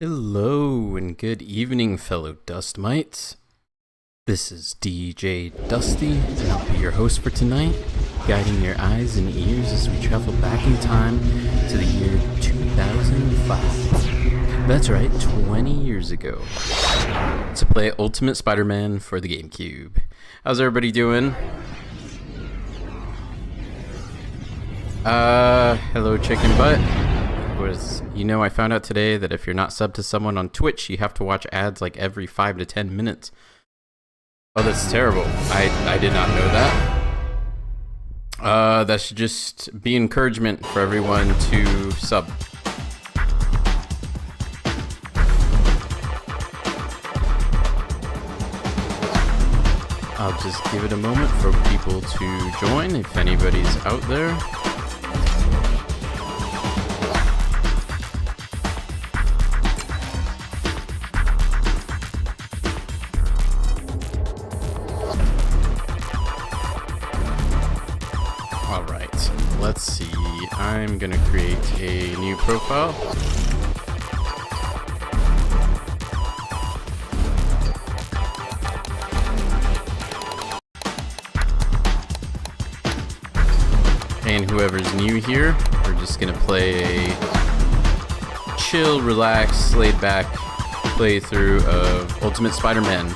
Hello and good evening, fellow Dust Mites. This is DJ Dusty, and I'll be your host for tonight, guiding your eyes and ears as we travel back in time to the year 2005. That's right, 20 years ago, to play Ultimate Spider-Man for the GameCube. How's everybody doing? Hello, Chicken Butt. I found out today that if you're not subbed to someone on Twitch, you have to watch ads like every 5 to 10 minutes. Oh, that's terrible. I did not know that. That should just be encouragement for everyone to sub. I'll just give it a moment for people to join if anybody's out there. Let's see, I'm gonna create a new profile. And whoever's new here, we're just gonna play a chill, relaxed, laid back playthrough of Ultimate Spider-Man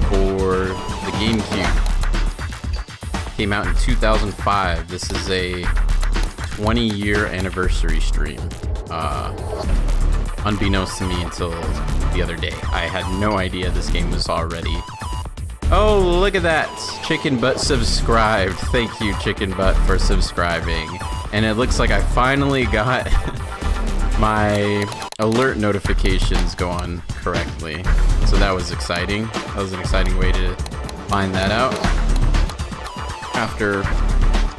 for the GameCube. Came out in 2005. This is a 20-year anniversary stream. Unbeknownst to me until the other day. I had no idea this game was already... Oh, look at that! Chicken Butt subscribed. Thank you, Chicken Butt, for subscribing. And it looks like I finally got my alert notifications going correctly. So that was exciting. That was an exciting way to find that out. After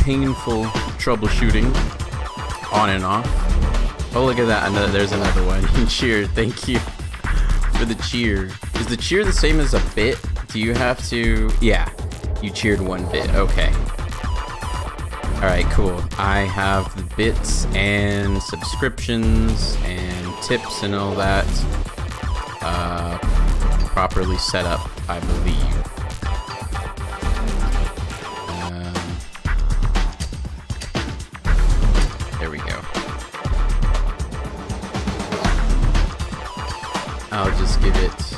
painful troubleshooting on and off. Oh, look at that. There's another one. Cheer. Thank you for the cheer. Is the cheer the same as a bit? Do you have to... Yeah, you cheered 1 bit. Okay. Alright, cool. I have the bits and subscriptions and tips and all that properly set up, I believe. I'll just give it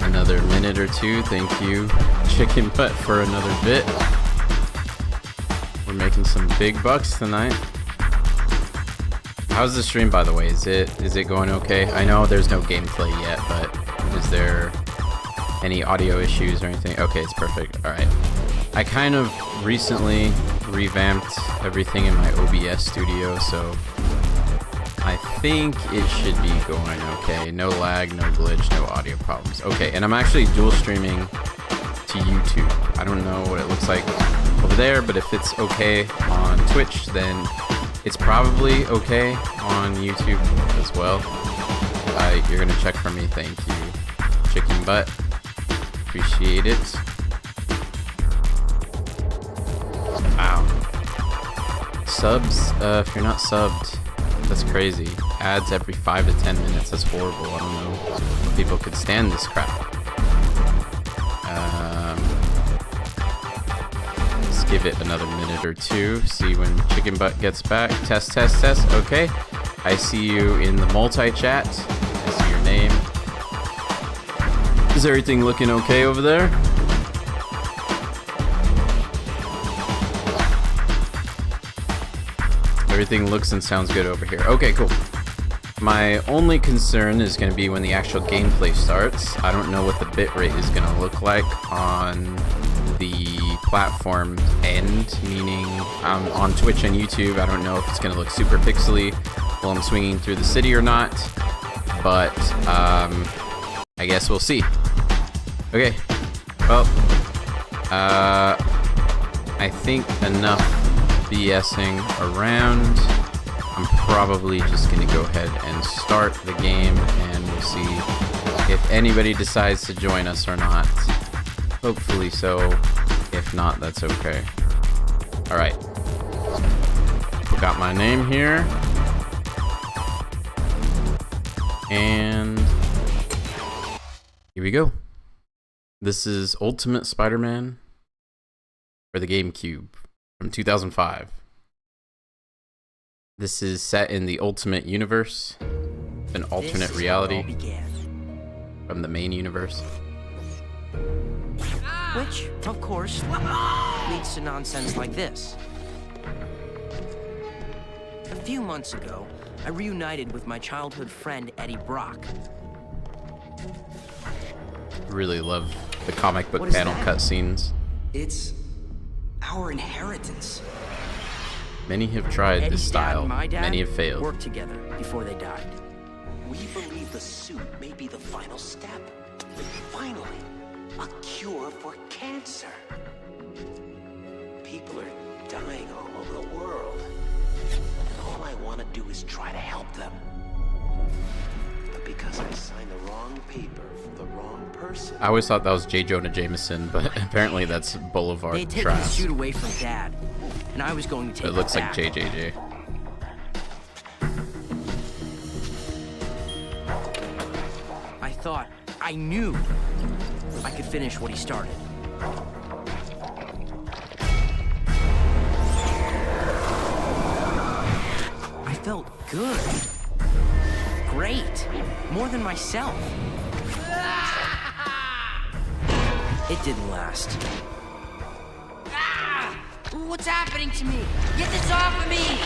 another minute or two. Thank you, Chicken Butt, for another bit. We're making some big bucks tonight. How's the stream, by the way? Is it going okay? I know there's no gameplay yet, but is there any audio issues or anything? Okay, it's perfect. All right. I kind of recently revamped everything in my OBS studio, so I think it should be going okay. No lag, no glitch, no audio problems. Okay, and I'm actually dual streaming to YouTube. I don't know what it looks like over there, but if it's okay on Twitch, then it's probably okay on YouTube as well. You're gonna check for me. Thank you, Chicken Butt. Appreciate it. Wow. Subs, if you're not subbed, that's crazy. Ads every 5 to 10 minutes. That's horrible. I don't know if people could stand this crap. Let's give it another minute or two. See when Chicken Butt gets back. Test, test, test. Okay. I see you in the multi-chat. I see your name. Is everything looking okay over there? Everything looks and sounds good over here. Okay, cool. My only concern is going to be when the actual gameplay starts. I don't know what the bitrate is going to look like on the platform end, meaning on Twitch and YouTube. I don't know if it's going to look super pixely while I'm swinging through the city or not, but I guess we'll see. Okay, well, I think enough BSing around. I'm probably just gonna go ahead and start the game, and we'll see if anybody decides to join us or not. Hopefully so. If not, that's okay. Alright. Got my name here. And here we go. This is Ultimate Spider-Man for the GameCube from 2005. This is set in the Ultimate Universe, an alternate reality from the main universe. Which, of course, leads to nonsense like this. A few months ago, I reunited with my childhood friend Eddie Brock. Really love the comic book panel cutscenes. It's our inheritance. Many have tried Eddie's this style, dad and my dad many have failed. worked together before they died. We believe the suit may be the final step. Finally, a cure for cancer. People are dying all over the world. And all I want to do is try to help them. But because I signed the wrong paper for the wrong person... I always thought that was J. Jonah Jameson, but apparently that's Boulevard They had taken the Trask. suit away from Dad, and I was going to take It looks it like back. JJJ. I thought, I knew I could finish what he started. I felt good. Great. More than myself. It didn't last. What's happening to me? Get this off of me!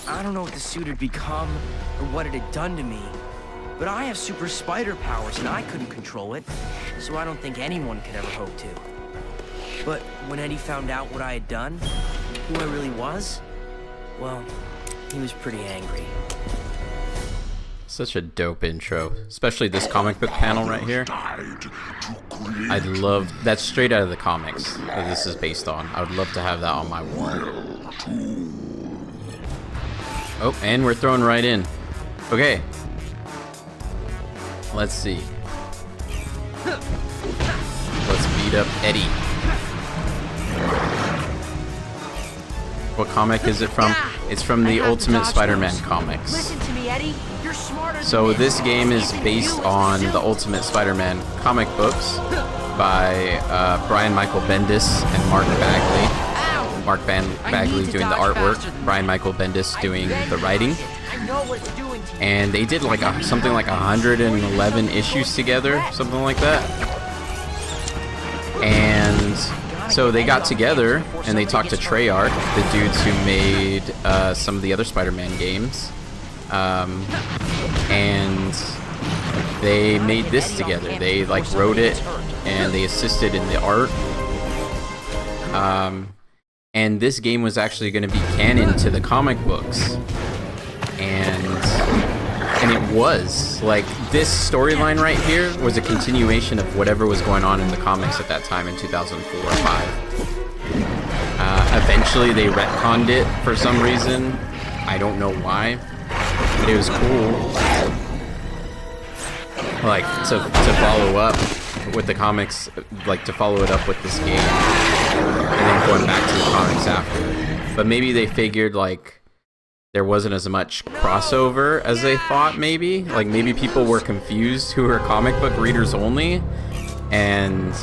I don't know what the suit had become or what it had done to me, but I have super spider powers and I couldn't control it, so I don't think anyone could ever hope to. But when Eddie found out what I had done, who I really was, well, he was pretty angry. Such a dope intro, especially this comic book panel right here. I love that's straight out of the comics that this is based on. I would love to have that on my wall. Oh, and we're thrown right in. Okay. Let's see. Let's beat up Eddie. What comic is it from? It's from the Ultimate Spider-Man comics. Listen to me, Eddie. You're smarter than So this. this game is based on the Ultimate Spider-Man comic books by Brian Michael Bendis and Mark Bagley. Mark Bagley doing the artwork, Brian Michael Bendis doing the writing. I know what it's doing to you. And they did like something like 111 issues together, something like that. And so they got together and they talked to Treyarch, the dudes who made some of the other Spider-Man games. And they made this together. They like wrote it and they assisted in the art. And this game was actually going to be canon to the comic books. And it was. Like, this storyline right here was a continuation of whatever was going on in the comics at that time in 2004 or 5. Eventually they retconned it for some reason. I don't know why. But it was cool. Like, to follow up with the comics, like to follow it up with this game. And then going back to the comics after. But maybe they figured, like, there wasn't as much crossover as they thought, maybe. Like, maybe people were confused who were comic book readers only, and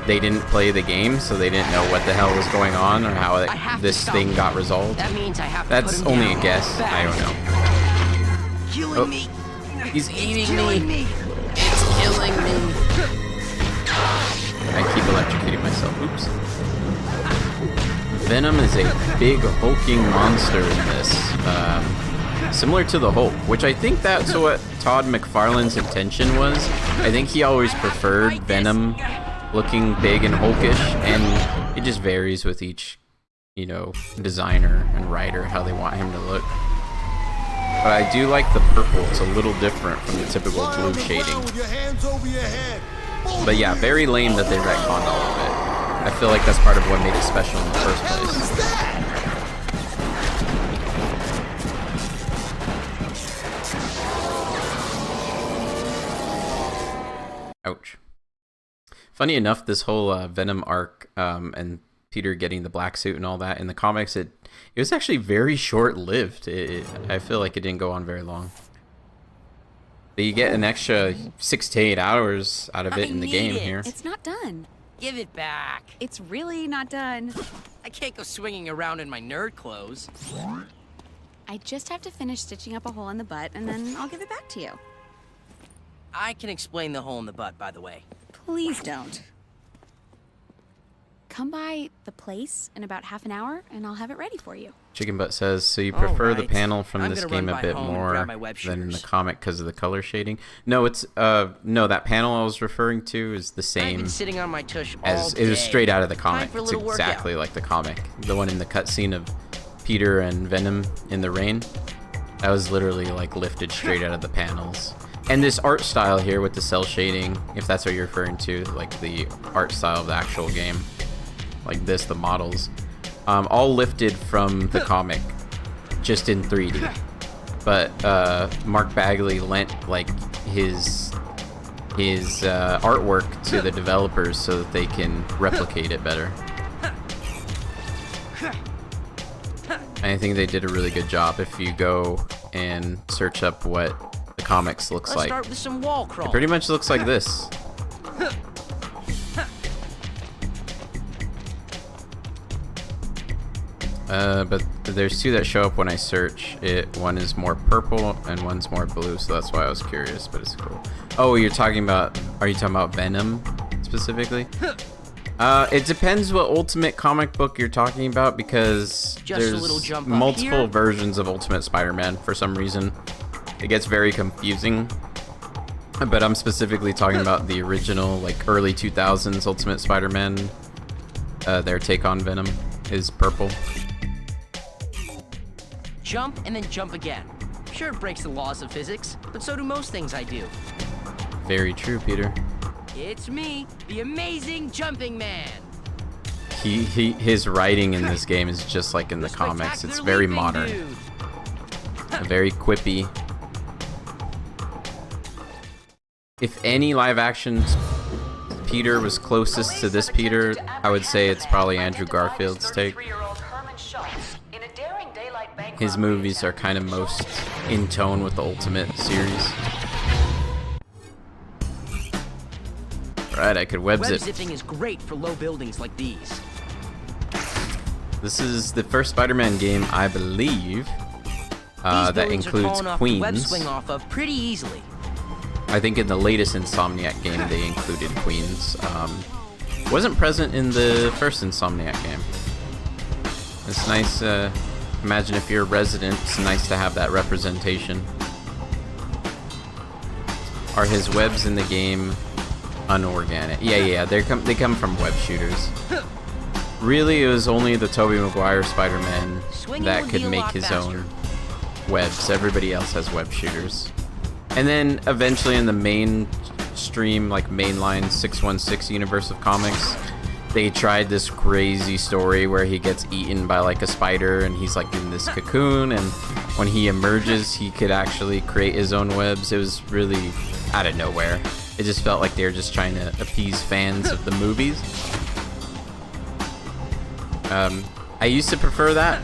they didn't play the game, so they didn't know what the hell was going on or how this thing got resolved. That means I have to That's put him only down. a guess. Fast. I don't know. Killing Oh. me. He's eating Killing me. me. It's killing me. I keep electrocuting myself. Oops. Venom is a big hulking monster in this. Similar to the Hulk, which I think that's what Todd McFarlane's intention was. I think he always preferred Venom looking big and hulkish, and it just varies with each, you know, designer and writer how they want him to look. But I do like the purple. It's a little different from the typical blue shading. But yeah, very lame that they retconned all of it. I feel like that's part of what made it special in the first place. Ouch. Funny enough, this whole Venom arc and Peter getting the black suit and all that, in the comics, it It was actually very short-lived. I feel like it didn't go on very long. But you get an extra 6 to 8 hours out of it in the game here. It's not done. Give it back. It's really not done. I can't go swinging around in my nerd clothes. I just have to finish stitching up a hole in the butt, and then I'll give it back to you. I can explain the hole in the butt, by the way. Please don't. Come by the place in about half an hour, and I'll have it ready for you. Chicken Butt says, so you prefer the Alright. panel from I'm this gonna game run a by bit home and more grab my web than in the shooters. comic because of the color shading? No, it's no, that panel I was referring to is the I've same been sitting on my tush all as day. it was straight out of the Time comic. for a It's little exactly workout. like the comic. The one in the cutscene of Peter and Venom in the rain. That was literally like lifted straight out of the panels. And this art style here with the cell shading, if that's what you're referring to, like the art style of the actual game, like this, the models, all lifted from the comic, just in 3D. But Mark Bagley lent like his artwork to the developers so that they can replicate it better. I think they did a really good job. If you go and search up what the comics looks Let's like, start with some wall crawl. it pretty much looks like this. But there's two that show up when I search it. One is more purple and one's more blue, so that's why I was curious, but it's cool. Oh, are you talking about Venom specifically? It depends what Ultimate comic book you're talking about, because Just a there's little jump up multiple here. versions of Ultimate Spider-Man for some reason. It gets very confusing. But I'm specifically talking about the original, like early 2000s Ultimate Spider-Man. Their take on Venom is purple. Jump and then jump again. Sure, it breaks the laws of physics, but so do most things I do. Very true, Peter. It's me, the amazing jumping man. His writing in this game is just like in the comics. It's very modern, very quippy. If any live action Peter was closest to this Peter, I would say it's probably Andrew Garfield's take. His movies are kind of most in tone with the Ultimate series. Right, I could web Web zip. zipping is great for low buildings like these. This is the first Spider-Man game, I believe, These that buildings are includes falling off the web Queens. swing off of pretty easily. I think in the latest Insomniac game they included Queens. Wasn't present in the first Insomniac game. It's nice. Imagine if you're a resident, it's nice to have that representation. Are his webs in the game unorganic? Yeah, they come from web shooters. Really, it was only the Tobey Maguire Spider-Man Swinging that would could be a make lot his faster. own webs. Everybody else has web shooters. And then eventually in the mainstream, like mainline 616 universe of comics, they tried this crazy story where he gets eaten by like a spider and he's like in this cocoon, and when he emerges he could actually create his own webs. It was really out of nowhere. It just felt like they were just trying to appease fans of the movies. I used to prefer that,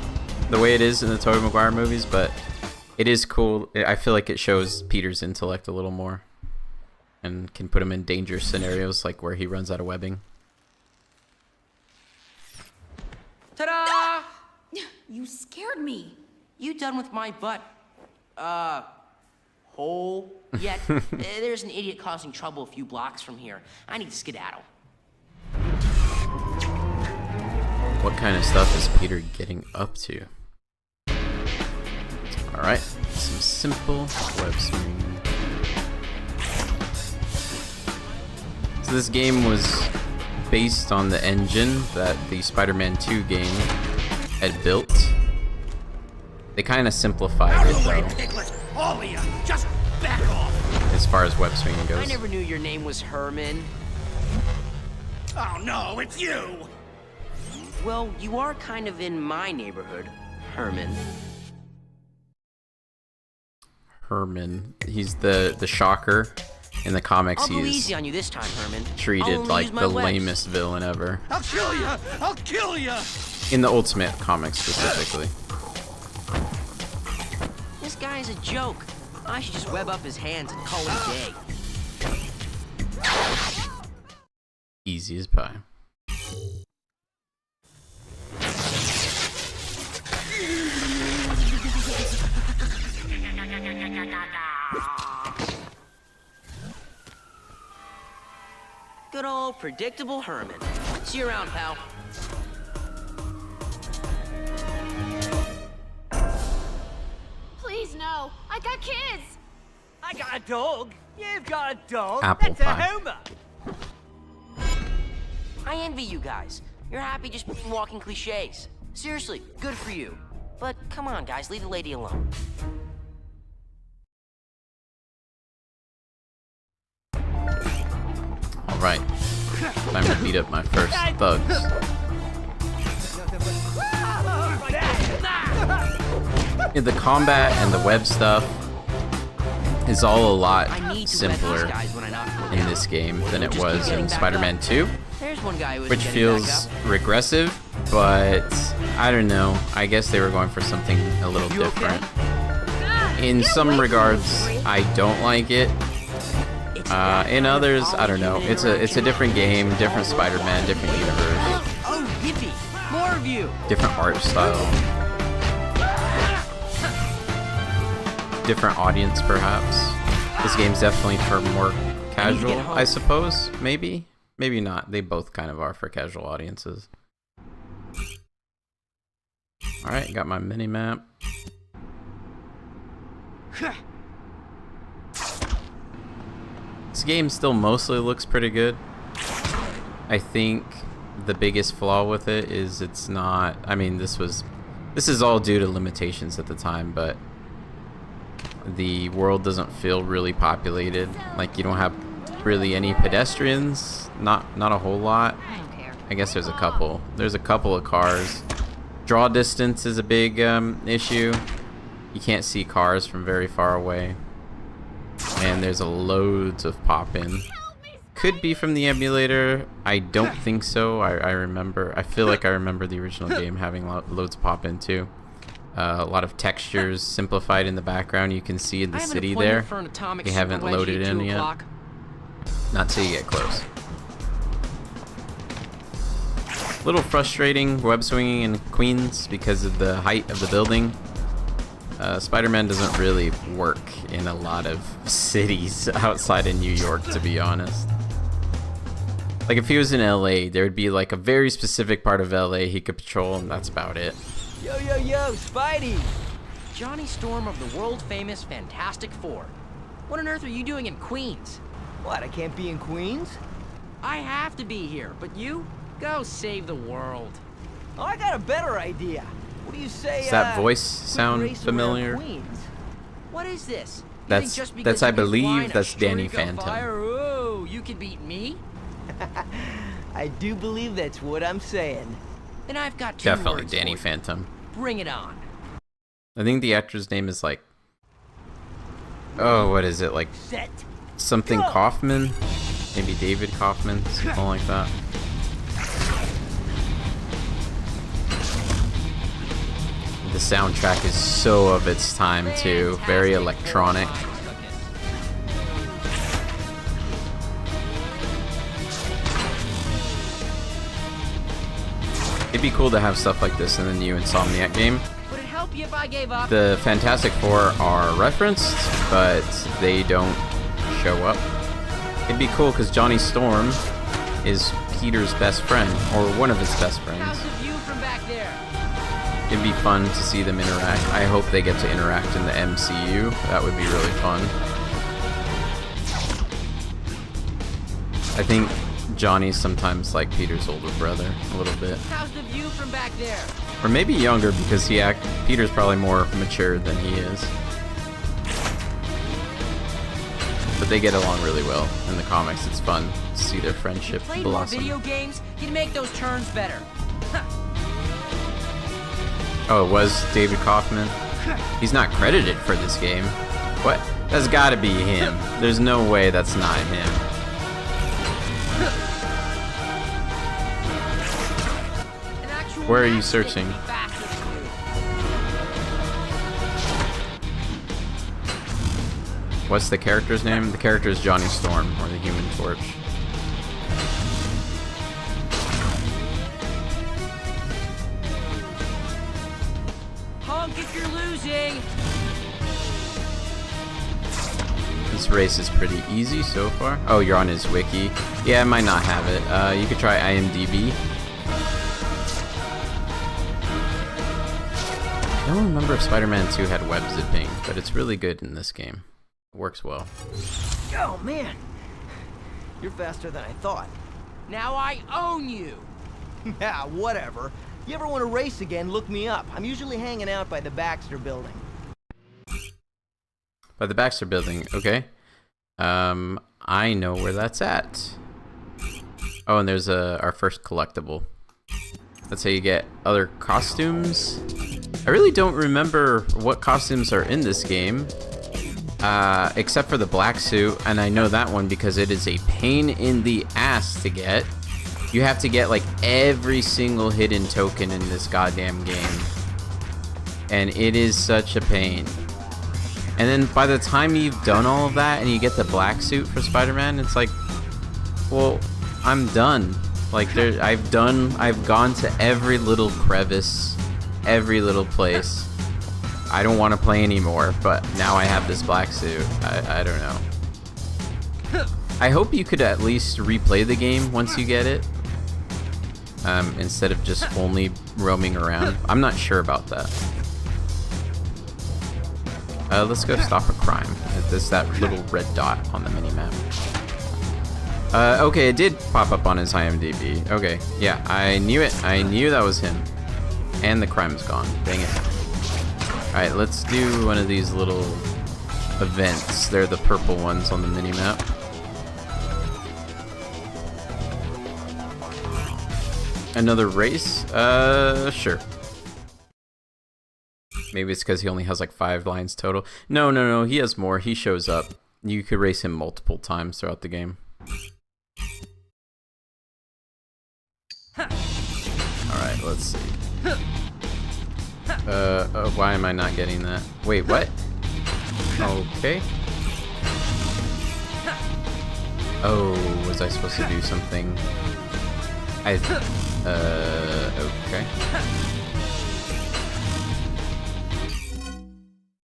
the way it is in the Tobey Maguire movies, but it is cool. I feel like it shows Peter's intellect a little more and can put him in dangerous scenarios like where he runs out of webbing. Ta-da! You scared me. You done with my butt, hole yet? There's an idiot causing trouble a few blocks from here. I need to skedaddle. What kind of stuff is Peter getting up to? Alright, some simple web swing. So this game was based on the engine that the Spider-Man 2 game had built. They kind of simplified it though, Piglet! All of you! Just back off! as far as web swinging I goes. never knew your name was Herman. Oh no, it's you! Well, you are kind of in my neighborhood, Herman. Herman, he's the shocker. In the comics, I'll go he's easy on you this time, Herman. I'll treated only like use my the webs. lamest villain ever. I'll kill you! I'll kill you! In the Ultimate comics specifically. This guy is a joke. I should just web up his hands and call it a day. Easy as pie. Good old predictable Herman. See you around, pal. Please, no. I got kids. I got a dog. You've got a dog. Apple That's pie. a Homer. I envy you guys. You're happy just being walking cliches. Seriously, good for you. But come on, guys, leave the lady alone. Alright. Time to beat up my first thugs. Yeah, the combat and the web stuff is all a lot I need to let these simpler guys when I knock them in down. this game than it Just keep was getting in back Spider-Man up. 2, There's one guy who isn't which getting feels back regressive, but I don't know. I guess they were going for something a little You okay? different. In some regards, I don't like it. up. It's that In kind of others, I don't know. all-human It's a interaction. different game, different Spider-Man, different universe, Oh, yippee! More of you! different art style, different audience perhaps. This game's definitely for more casual, home. I suppose. Maybe not. They both kind of are for casual audiences. All right, got my mini map. This game still mostly looks pretty good. I think the biggest flaw with it is it's not, I mean, this is all due to limitations at the time, but the world doesn't feel really populated. Like, you don't have really any pedestrians, not a whole lot. I don't care. I guess there's a couple. There's a couple of cars. Draw distance is a big issue. You can't see cars from very far away. And there's loads of pop-in. Could be from the emulator. I don't think so. I feel like I remember the original game having loads of pop-in too. A lot of textures simplified in the background. You can see in the I have an city appointment there. for an atomic They haven't super wedgie loaded at in 2 yet. o'clock. Not till you get close. Little frustrating web swinging in Queens because of the height of the building. Spider-Man doesn't really work in a lot of cities outside of New York, to be honest. Like, if he was in LA, there would be like a very specific part of LA he could patrol, and that's about it. Yo, yo, yo, Spidey. Johnny Storm of the world-famous Fantastic Four. What on earth are you doing in Queens? What, I can't be in Queens? I have to be here, but you? Go save the world. Oh, I got a better idea. What do you say, Does that voice quick sound race around familiar? Queens? What is this? You That's- think just because that's, I you can believe, whine a that's Danny streak of Phantom. Fire, ooh, you can beat me? I do believe that's what I'm saying. Then I've got two Definitely words Danny for you. Phantom. Bring it on. I think the actor's name is like, oh, what is it? Like Set. something Go! Kaufman? Maybe David Kaufman, something like that. The soundtrack is so of its time too, very electronic. It'd be cool to have stuff like this in the new Insomniac game. Would it help you if I gave up? The Fantastic Four are referenced, but they don't show up. It'd be cool because Johnny Storm is Peter's best friend, or one of his best friends. How's the view from back there? It'd be fun to see them interact. I hope they get to interact in the MCU. That would be really fun. I think Johnny's sometimes like Peter's older brother, a little bit. How's the view from back there? Or maybe younger, because Peter's probably more mature than he is. But they get along really well in the comics. It's fun to see their friendship Played more blossom. video games, you'd make those turns better. Oh, it was David Kaufman? He's not credited for this game. What? That's gotta be him. There's no way that's not him. An actual Where are you searching? What's the character's name? The character is Johnny Storm, or the Human Torch. Honk if you're losing. This race is pretty easy so far. Oh, you're on his wiki. Yeah, I might not have it. You could try IMDb. I don't remember if Spider-Man 2 had web zipping, but it's really good in this game. It works well. Oh, man. You're faster than I thought. Now I own you. Yeah, whatever. You ever want to race again, look me up. I'm usually hanging out by the Baxter building. By the Baxter building, okay. I know where that's at. Oh, and there's our first collectible. That's how you get other costumes. I really don't remember what costumes are in this game, except for the black suit, and I know that one because it is a pain in the ass to get. You have to get like every single hidden token in this goddamn game, and it is such a pain. And then by the time you've done all of that and you get the black suit for Spider-Man, it's like, well, I'm done. Like I've gone to every little crevice, every little place. I don't want to play anymore, but now I have this black suit. I don't know. I hope you could at least replay the game once you get it, instead of just only roaming around. I'm not sure about that. Let's go stop a crime. There's that little red dot on the minimap. Okay, it did pop up on his IMDb. Okay, yeah, I knew it. I knew that was him. And the crime's gone. Dang it. Alright, let's do one of these little events. They're the purple ones on the minimap. Another race? Sure. Maybe it's because he only has like 5 lines total. No, he has more. He shows up. You could race him multiple times throughout the game. Alright, let's see. Why am I not getting that? Wait, what? Okay. Oh, was I supposed to do something? Okay.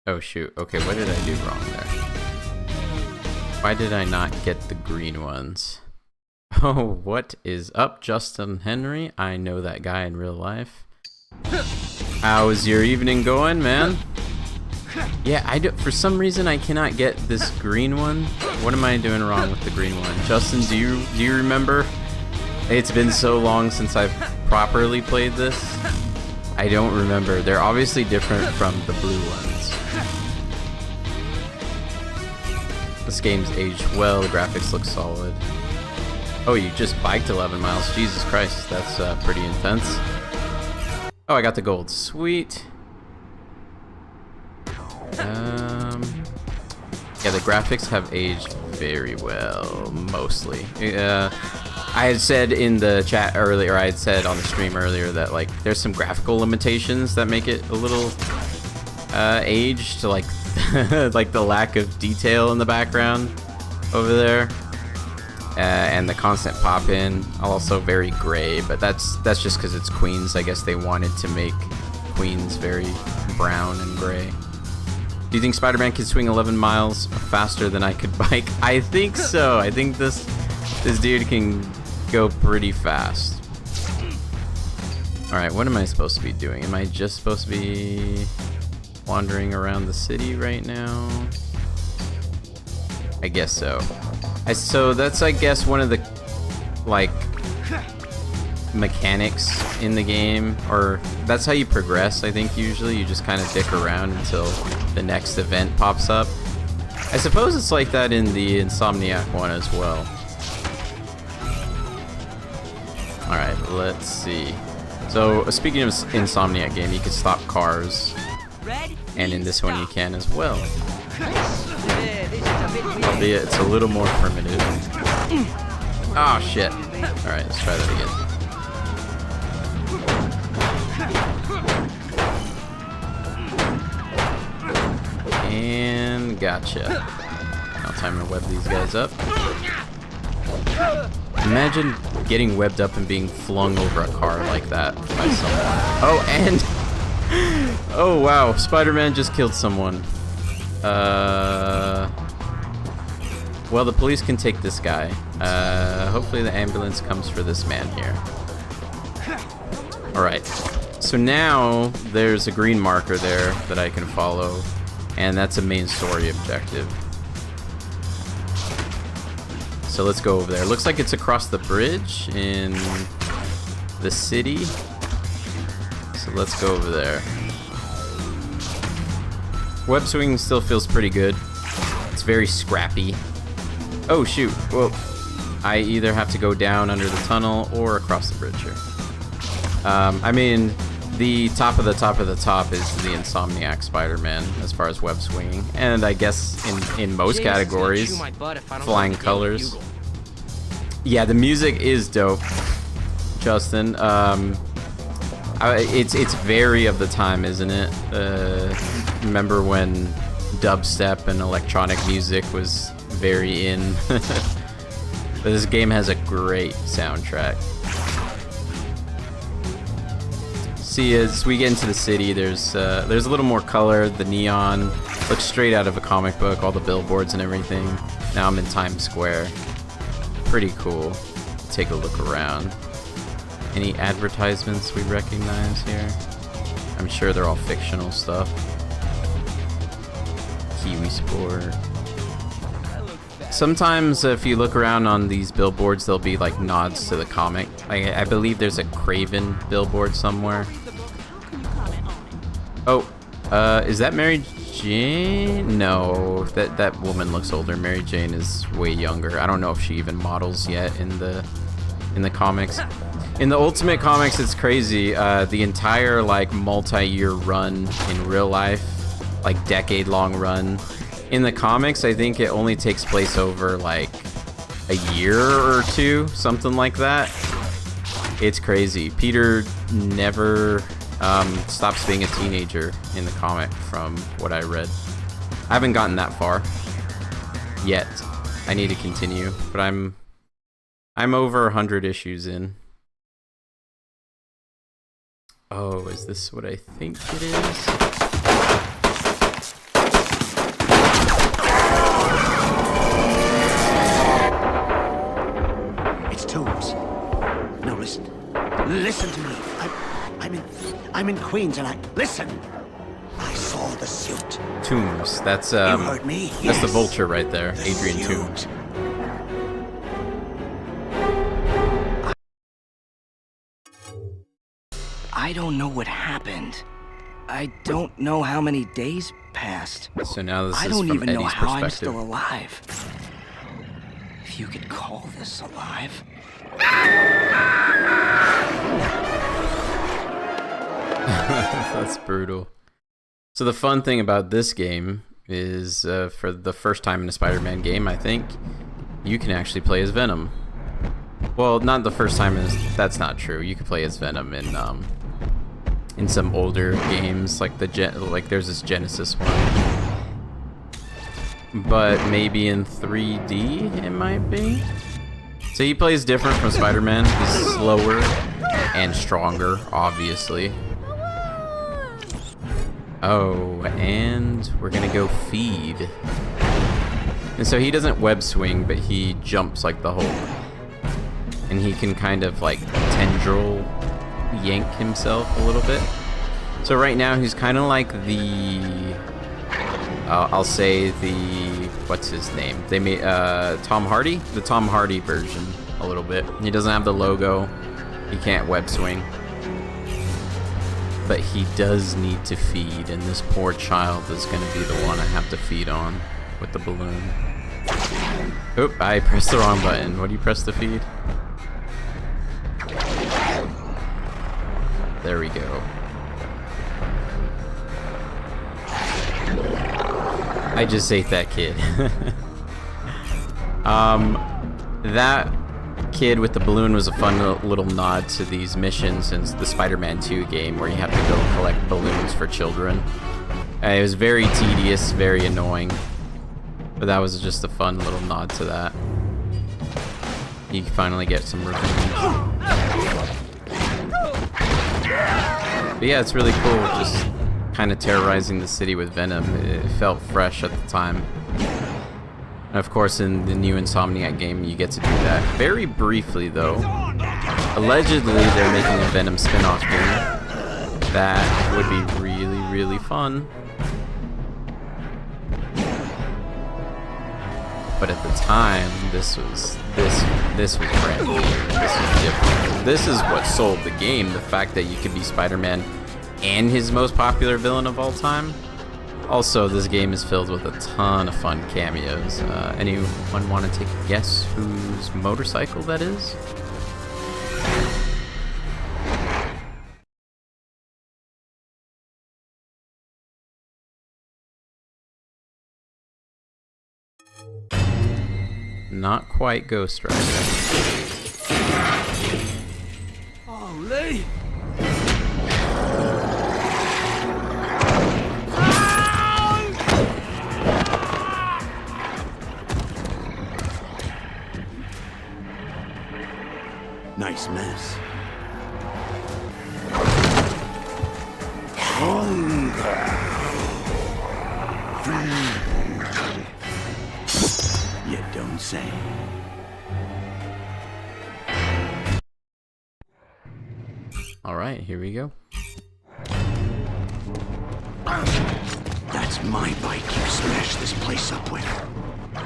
Oh shoot, okay, what did I do wrong there? Why did I not get the green ones? Oh, what is up, Justin Henry? I know that guy in real life. How's your evening going, man? Yeah, for some reason I cannot get this green one. What am I doing wrong with the green one? Justin, do you remember? It's been so long since I've properly played this. I don't remember. They're obviously different from the blue ones. This game's aged well, the graphics look solid. Oh, you just biked 11 miles. Jesus Christ, that's pretty intense. Oh, I got the gold. Sweet. Yeah, the graphics have aged very well, mostly. I had said in the chat earlier, I had said on the stream earlier that like there's some graphical limitations that make it a little aged, like like the lack of detail in the background over there, and the constant pop in, also very gray. But that's just because it's Queens. I guess they wanted to make Queens very brown and gray. Do you think Spider-Man can swing 11 miles faster than I could bike? I think so. I think this dude can go pretty fast. Alright, what am I supposed to be doing? Am I just supposed to be wandering around the city right now? I guess so. So that's, I guess, one of the like mechanics in the game, or that's how you progress. I think usually you just kind of dick around until the next event pops up. I suppose it's like that in the Insomniac one as well. Alright, let's see. So, speaking of Insomniac game, you can stop cars. And in this one you can as well. Albeit it's a little more primitive. Oh shit. Alright, let's try that again. And gotcha. Now time to web these guys up. Imagine getting webbed up and being flung over a car like that by someone. Oh, and... oh, wow. Spider-Man just killed someone. Well, the police can take this guy. Hopefully the ambulance comes for this man here. Alright. So now there's a green marker there that I can follow. And that's a main story objective. So let's go over there. Looks like it's across the bridge in the city. So let's go over there. Web swinging still feels pretty good. It's very scrappy. Oh shoot. Well, I either have to go down under the tunnel or across the bridge here. I mean, the top of the top of the top is the Insomniac Spider-Man as far as web swinging, and I guess in most categories, flying colors. Yeah, the music is dope, Justin. It's very of the time, isn't it? Remember when dubstep and electronic music was very in? This game has a great soundtrack. See, as we get into the city, there's a little more color. The neon looks straight out of a comic book, all the billboards and everything. Now I'm in Times Square. Pretty cool. Take a look around. Any advertisements we recognize here? I'm sure they're all fictional stuff. Kiwi Sport. Sometimes if you look around on these billboards, there'll be like nods to the comic. I believe there's a Craven billboard somewhere. Oh, is that Mary Jane? No, that woman looks older. Mary Jane is way younger. I don't know if she even models yet in the comics. In the Ultimate Comics, it's crazy. The entire like multi-year run in real life, like decade-long run. In the comics, I think it only takes place over like a year or two, something like that. It's crazy. Peter never stops being a teenager in the comic, from what I read. I haven't gotten that far yet. I need to continue, but I'm over 100 issues in. Oh, is this what I think it is? It's Tombs. No, listen. Listen to me. I'm in Queens, and listen. I saw the suit. Tombs. That's You heard me. That's Yes. the Vulture right there, The Adrian suit. Toombs. I don't know what happened. I don't know how many days passed. So now this I is don't from even know Eddie's how I'm perspective. still alive. If you could call this alive. That's brutal. So the fun thing about this game is, for the first time in a Spider-Man game, I think, you can actually play as Venom. Well, not the first time, that's not true. You can play as Venom in some older games, like there's this Genesis one. But maybe in 3D, it might be. So he plays different from Spider-Man. He's slower and stronger, obviously. Oh, and we're gonna go feed. And so he doesn't web swing, but he jumps like the Hulk. And he can kind of like tendril yank himself a little bit. So right now he's kind of like the, I'll say the, what's his name? They made Tom Hardy, the Tom Hardy version a little bit. He doesn't have the logo. He can't web swing. But he does need to feed, and this poor child is going to be the one I have to feed on with the balloon. Oop, I pressed the wrong button. What do you press to feed? There we go. I just ate that kid. That kid with the balloon was a fun little nod to these missions in the Spider-Man 2 game, where you have to go collect balloons for children. It was very tedious, very annoying. But that was just a fun little nod to that. You finally get some revenge. But yeah, it's really cool just kind of terrorizing the city with Venom. It felt fresh at the time. And of course, in the new Insomniac game, you get to do that. Very briefly, though. Allegedly, they're making a Venom spin-off game. That would be really, really fun. But at the time, this was brand new. This was different. This is what sold the game. The fact that you could be Spider-Man and his most popular villain of all time. Also, this game is filled with a ton of fun cameos. Anyone want to take a guess whose motorcycle that is? Not quite Ghost Rider. Holy! Nice mess. You don't say. All right, here we go. That's my bike you smashed this place up with.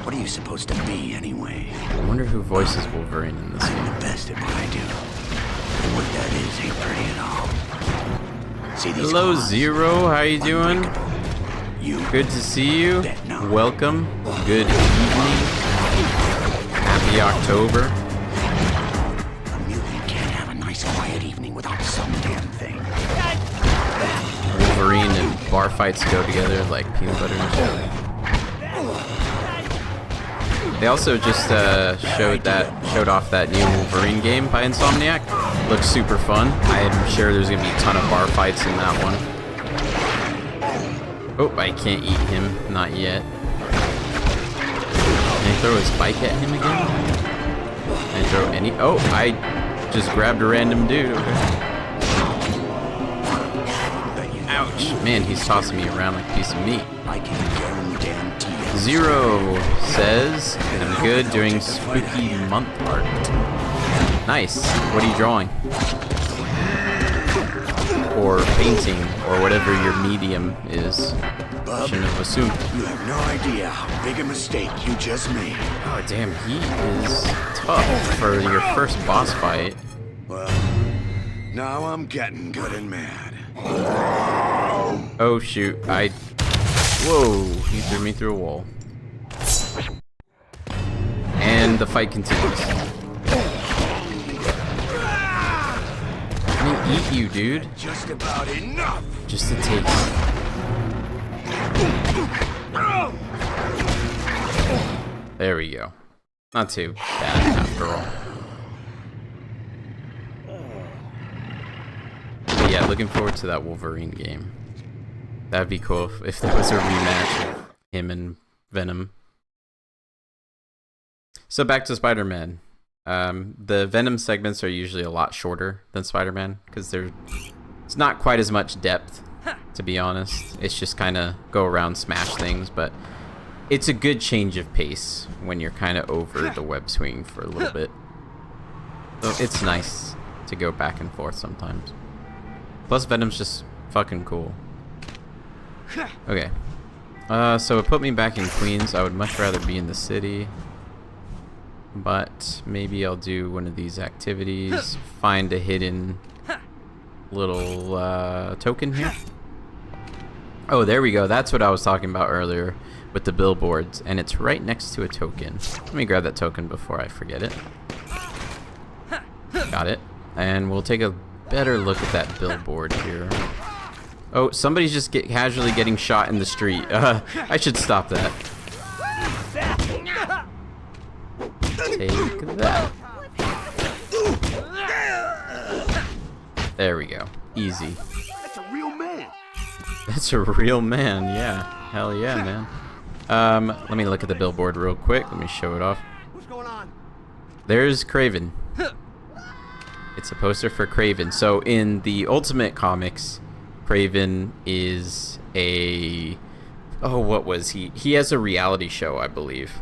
What are you supposed to be, anyway? I wonder who voices Wolverine in this I'm game. the best at what I do. And what that is ain't pretty at all. See these Hello, claws? Zero. How you doing? You Good to see you. Bet not. Welcome. Good evening. Happy October. A mutant can't have a nice quiet evening without some damn thing. Wolverine and bar fights go together like peanut butter and jelly. They also just showed off that new Wolverine game by Insomniac. Looks super fun. I'm sure there's gonna be a ton of bar fights in that one. Oh, I can't eat him. Not yet. Can I throw his bike at him again? Can I throw any? Oh, I just grabbed a random dude. Okay. Ouch. Man, he's tossing me around like a piece of meat. I can guarantee you. Zero says, I'm good doing spooky month art. Nice. What are you drawing? Or painting, or whatever your medium is. Bub, Shouldn't have assumed. you have no idea how big a mistake you just made. Oh, damn, he is tough for your first boss fight. Well, now I'm getting good and mad. Oh, shoot. Whoa, he threw me through a wall. And the fight continues. I'm gonna eat you, dude. Just about enough. Just a taste. There we go. Not too bad after all. But yeah, looking forward to that Wolverine game. That'd be cool if there was a rematch of him and Venom. So back to Spider-Man. The Venom segments are usually a lot shorter than Spider-Man because it's not quite as much depth, to be honest. It's just kind of go around, smash things, but it's a good change of pace when you're kind of over the web swing for a little bit. So it's nice to go back and forth sometimes. Plus Venom's just fucking cool. Okay. So it put me back in Queens. I would much rather be in the city. But maybe I'll do one of these activities. Find a hidden little token here. Oh, there we go. That's what I was talking about earlier with the billboards. And it's right next to a token. Let me grab that token before I forget it. Got it. And we'll take a better look at that billboard here. Oh, somebody's just casually getting shot in the street. I should stop that. Take that. There we go. Easy. That's a real man. That's a real man, yeah. Hell yeah, man. Let me look at the billboard real quick. Let me show it off. What's going on? There's Craven. It's a poster for Craven. So in the Ultimate Comics, Craven is a... Oh, what was he? He has a reality show, I believe.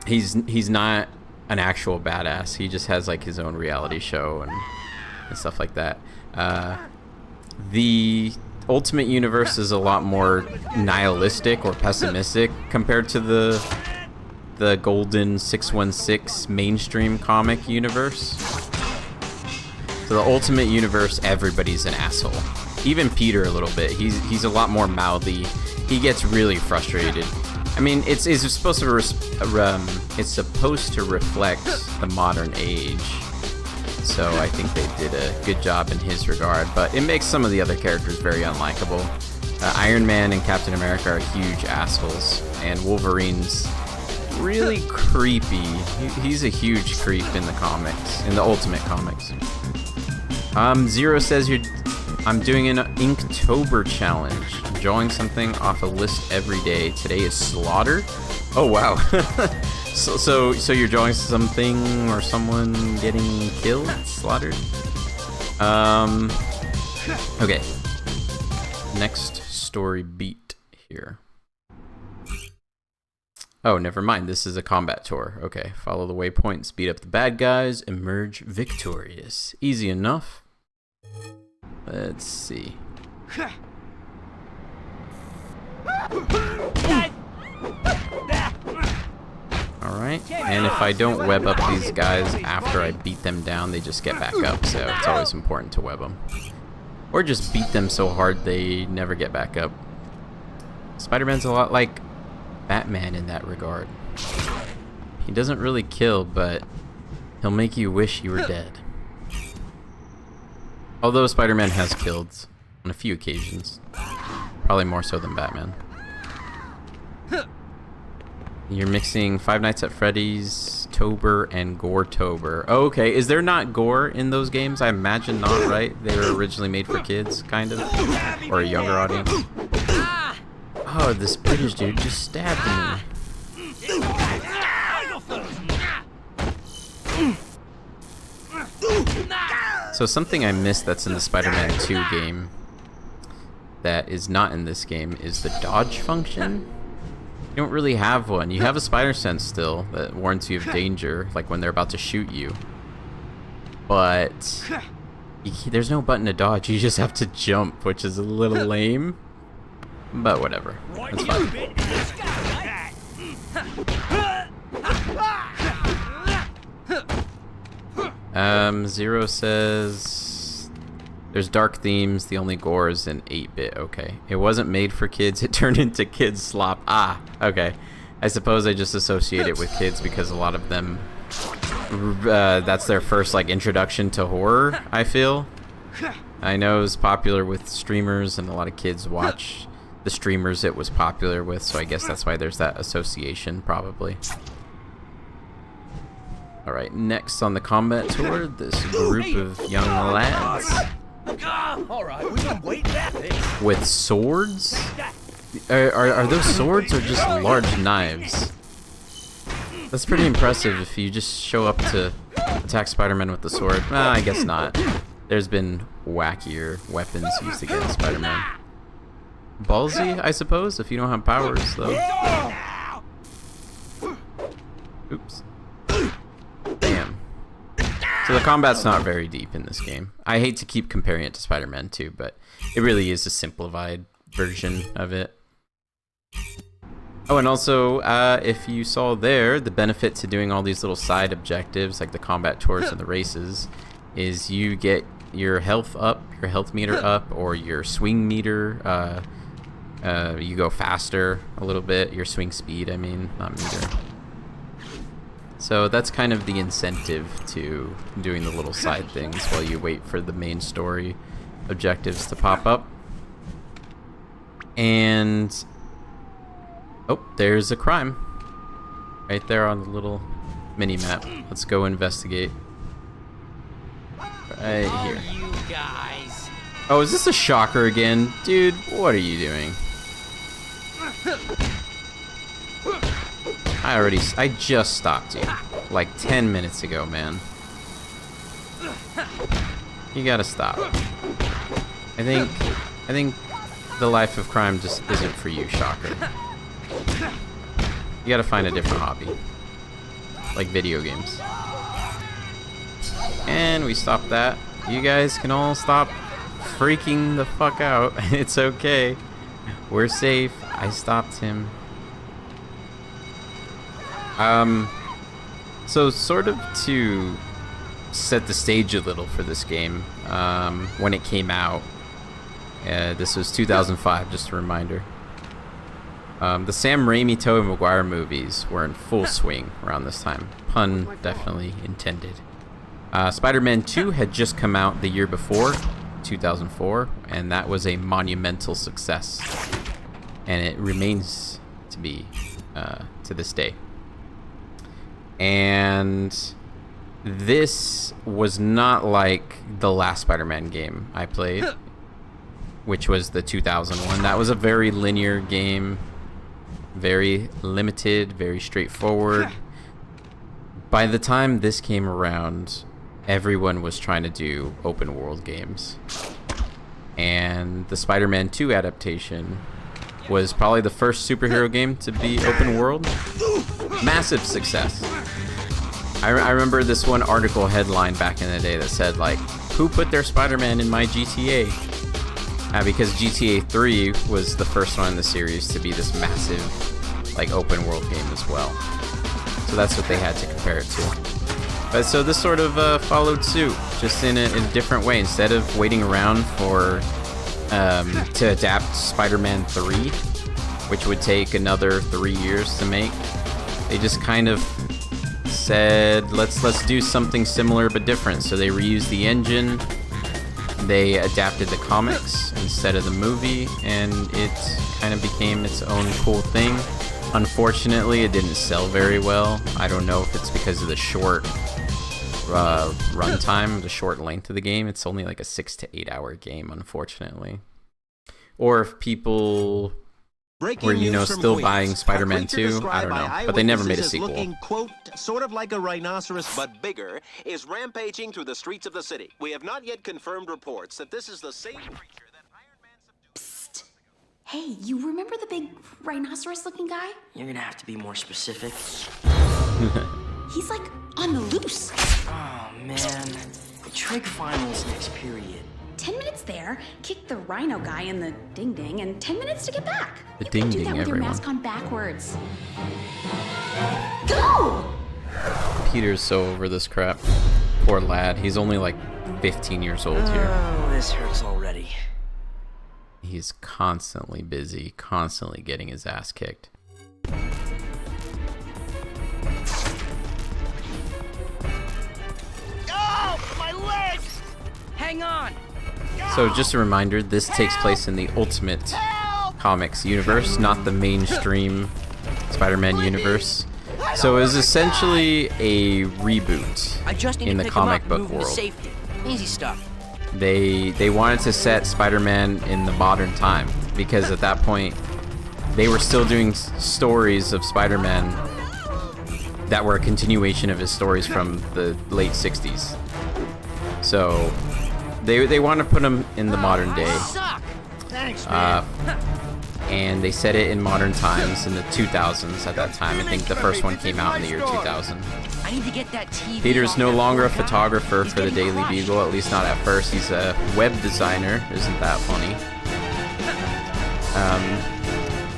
He's not an actual badass. He just has like his own reality show and stuff like that. The Ultimate Universe is a lot more nihilistic or pessimistic compared to the Golden 616 mainstream comic universe. So the Ultimate Universe, everybody's an asshole. Even Peter a little bit. He's a lot more mouthy. He gets really frustrated. I mean, it's supposed to reflect the modern age. So I think they did a good job in his regard, but it makes some of the other characters very unlikable. Iron Man and Captain America are huge assholes, and Wolverine's really creepy. He's a huge creep in the comics, in the Ultimate Comics. Zero says I'm doing an Inktober challenge. I'm drawing something off a list every day. Today is Slaughter. Oh wow. So you're drawing something or someone getting killed, slaughtered. Okay. Next story beat here. Oh, never mind. This is a combat tour. Okay. Follow the waypoints, beat up the bad guys, emerge victorious. Easy enough. Let's see. Alright, and if I don't web up these guys after I beat them down, they just get back up, so it's always important to web them. Or just beat them so hard they never get back up. Spider-Man's a lot like Batman in that regard. He doesn't really kill, but he'll make you wish you were dead. Although Spider-Man has killed on a few occasions. Probably more so than Batman. You're mixing Five Nights at Freddy's, Tober, and Gore-tober. Oh, okay, is there not gore in those games? I imagine not, right? They were originally made for kids, kind of? Or a younger audience? Oh, this British dude just stabbed me. So something I missed that's in the Spider-Man 2 game that is not in this game is the dodge function. You don't really have one. You have a spider sense still that warns you of danger, like when they're about to shoot you. But there's no button to dodge. You just have to jump, which is a little lame. But whatever. That's fine. Zero says there's dark themes. The only gore is in 8-bit. Okay. It wasn't made for kids. It turned into kids slop. Ah, okay. I suppose I just associate it with kids because a lot of them, that's their first like introduction to horror, I feel. I know it's popular with streamers and a lot of kids watch the streamers it was popular with, so I guess that's why there's that association probably. Alright, next on the combat tour, this group of young lads. Alright, we can wait that. With swords? Are those swords or just large knives? That's pretty impressive if you just show up to attack Spider-Man with the sword. I guess not. There's been wackier weapons used against Spider-Man. Ballsy, I suppose, if you don't have powers, though. Oops. Damn. So the combat's not very deep in this game. I hate to keep comparing it to Spider-Man 2, but it really is a simplified version of it. Oh, and also, if you saw there, the benefit to doing all these little side objectives, like the combat tours and the races, is you get your health up, your health meter up, or your swing meter. You go faster a little bit, your swing speed, I mean, not meter. So that's kind of the incentive to doing the little side things while you wait for the main story objectives to pop up. And oh, there's a crime right there on the little mini map. Let's go investigate. Right here. You guys. Oh, is this a shocker again? Dude, what are you doing? I just stopped you. Like 10 minutes ago, man. You gotta stop. I think the life of crime just isn't for you, Shocker. You gotta find a different hobby. Like video games. And we stopped that. You guys can all stop freaking the fuck out. It's okay. We're safe. I stopped him. So sort of to set the stage a little for this game, when it came out, this was 2005, just a reminder. The Sam Raimi, Tobey Maguire movies were in full swing around this time. Pun definitely intended. Spider-Man 2 had just come out the year before, 2004, and that was a monumental success. And it remains to be to this day. And this was not like the last Spider-Man game I played, which was the 2001. That was a very linear game, very limited, very straightforward. By the time this came around, everyone was trying to do open world games. And the Spider-Man 2 adaptation was probably the first superhero game to be open world. Massive success. I remember this one article headline back in the day that said, like, who put their Spider-Man in my GTA? Because GTA 3 was the first one in the series to be this massive, like, open world game as well. So that's what they had to compare it to. But so this sort of followed suit, just in a different way. Instead of waiting around for to adapt Spider-Man 3, which would take another 3 years to make, they just kind of said, let's do something similar but different. So they reused the engine, they adapted the comics instead of the movie, and it kind of became its own cool thing. Unfortunately, it didn't sell very well. I don't know if it's because of the short runtime, the short length of the game. It's only like a 6 to 8 hour game, unfortunately. Or if people were, you know, still buying Spider-Man 2, I don't know. But they never made a sequel. Looking, quote, sort of like a rhinoceros, but bigger, is rampaging through the streets of the city. We have not yet confirmed reports that this is the same creature that Iron Man subdued. Psst. Hey, you remember the big rhinoceros-looking guy? You're gonna have to be more specific. He's like on the loose. Oh man, the trig finals next period. 10 minutes there, kick the rhino guy in the ding-ding, and 10 minutes to get back. The You can do ding-ding, that with your everyone. mask on backwards. Go! Peter's so over this crap. Poor lad. He's only like 15 years old here. Oh, this hurts already. He's constantly busy, constantly getting his ass kicked. Oh, my legs! Hang on! So just a reminder, this takes place in the Ultimate Comics universe, not the mainstream Spider-Man universe. So it was essentially a reboot I just need in to the pick him up comic and book move him to world. safety. Easy stuff. They wanted to set Spider-Man in the modern time, because at that point they were still doing stories of Spider-Man that were a continuation of his stories from the late 60s. So they want to put him in the modern day, Suck! Thanks, man. and they set it in modern times in the 2000s at that time. I think the first one came out in the year 2000. I need to get that TV. Peter's off no that longer a poor guy. photographer He's for the getting Daily crushed. Bugle, at least not at first. He's a web designer. Isn't that funny?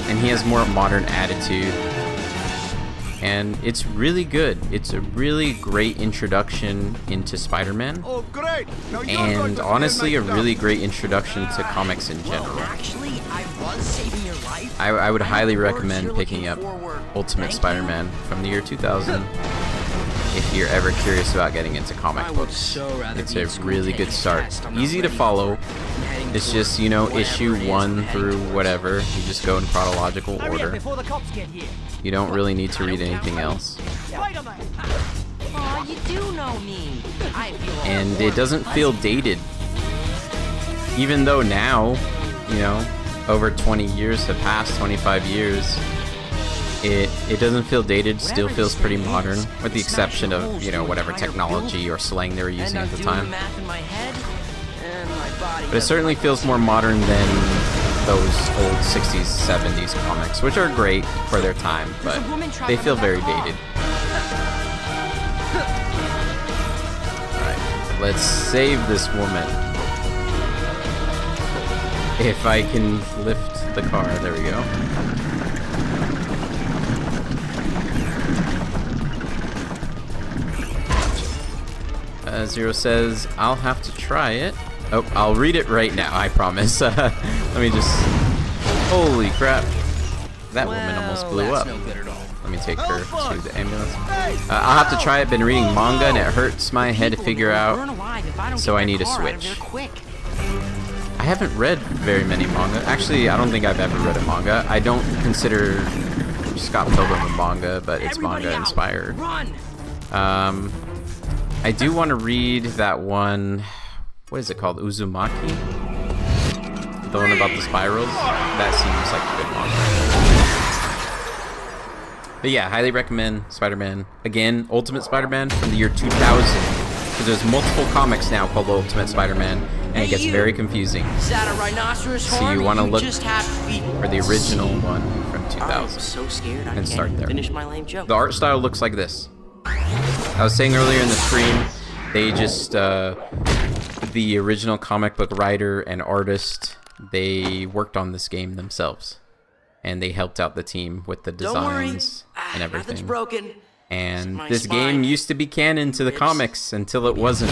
And he has more modern attitude. And it's really good. It's a really great introduction into Spider-Man. Oh, great! Now you're going And to honestly, a stand really great introduction to comics in general. Well, actually, I was saving your life. I would highly The words recommend you're picking looking up forward. Ultimate Thank you. Spider-Man from the year 2000 if you're ever curious about getting into comic I would books. so rather It's be a in school really taking good a start. test. I'm not Easy to ready follow. for it. I'm heading It's for just, you know, whatever issue it is 1 I'm heading through towards. whatever. You just go in chronological Hurry up order. before the cops get here. You don't really need to read anything else. Spider-Man! Aw, you do know me. I feel all And it warm doesn't and feel fuzzy. dated. even though now, you know, over 20 years have passed, 25 years, it doesn't feel dated, still feels pretty modern, with the exception of, you know, whatever technology or slang they were using at the time. But it certainly feels more modern than those old 60s, 70s comics, which are great for their time, but they feel very dated. Alright, let's save this woman. If I can lift the car, there we go. Zero says, I'll have to try it. Oh, I'll read it right now, I promise. Let me just... Holy crap. That woman almost blew up. Let me take her to the ambulance. I'll have to try it. Been reading manga and it hurts my head to figure out, so I need a switch. I haven't read very many manga. Actually, I don't think I've ever read a manga. I don't consider Scott Pilgrim a manga, but it's manga inspired. I do want to read that one, what is it called, Uzumaki? The one about the spirals? That seems like a good manga. But yeah, highly recommend Spider-Man. Again, Ultimate Spider-Man from the year 2000. Because there's multiple comics now called Ultimate Spider-Man, and it gets very confusing. So you want to look for the original one from 2000 and start there. The art style looks like this. I was saying earlier in the stream, they just, the original comic book writer and artist, they worked on this game themselves. And they helped out the team with the designs and everything. Broken. And this game used to be canon to the comics until it wasn't.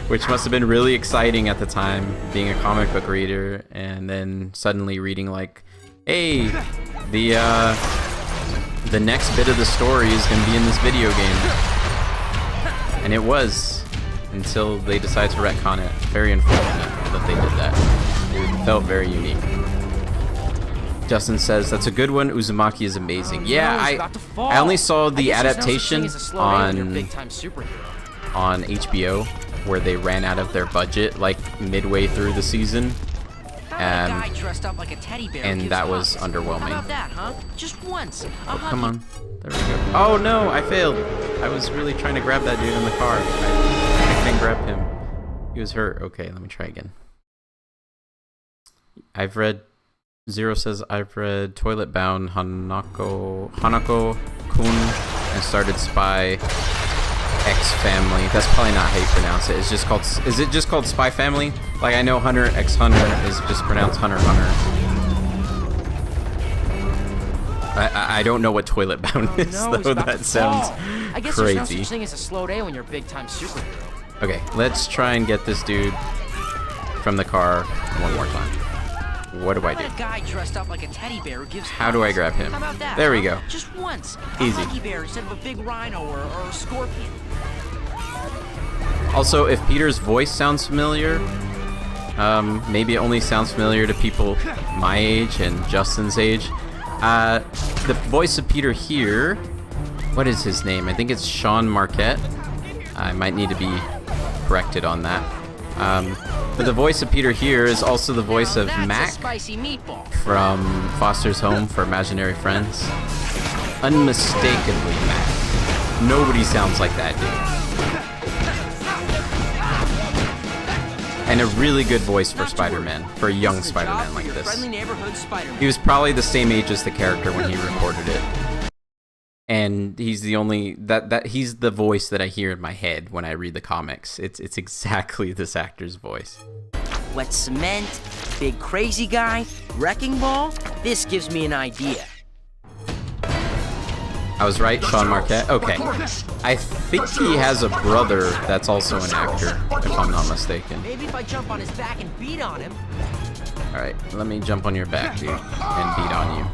Which must have been really exciting at the time, being a comic book reader, and then suddenly reading like, hey, the next bit of the story is going to be in this video game. And it was, until they decided to retcon it. Very unfortunate that they did that. It felt very unique. Justin says, that's a good one. Uzumaki is amazing. Yeah, I only saw the adaptation on HBO, where they ran out of their budget like midway through the season. And that was underwhelming. Oh, come on. There we go. Oh no, I failed. I was really trying to grab that dude in the car. I couldn't grab him. He was hurt. Okay, let me try again. Zero says, I've read Toilet Bound, Hanako-kun, and started Spy X Family. That's probably not how you pronounce it. It's just called, is it just called Spy Family? Like, I know Hunter X Hunter is just pronounced Hunter Hunter. I don't know what Toilet Bound is, though. That sounds I guess crazy. There's no such thing as a slow day when you're a big-time superhero. Okay, let's try and get this dude from the car one more time. What do I do? How do I grab him? There we go. Just once. Easy. A bear instead of a big rhino or a scorpion. Also, if Peter's voice sounds familiar, maybe it only sounds familiar to people my age and Justin's age. The voice of Peter here, what is his name? I think it's Sean Marquette. I might need to be corrected on that. But the voice of Peter here is also the voice of Mac from Foster's Home for Imaginary Friends. Unmistakably Mac. Nobody sounds like that dude. And a really good voice for Spider-Man, for a young Spider-Man like this. He was probably the same age as the character when he recorded it. And he's the only he's the voice that I hear in my head when I read the comics. It's exactly this actor's voice. Wet cement, big crazy guy, wrecking ball. This gives me an idea. I was right, Sean Marquette. Okay. I think he has a brother that's also an actor, if I'm not mistaken. Maybe if I jump on his back and beat on him. All right, let me jump on your back, dude, and beat on you.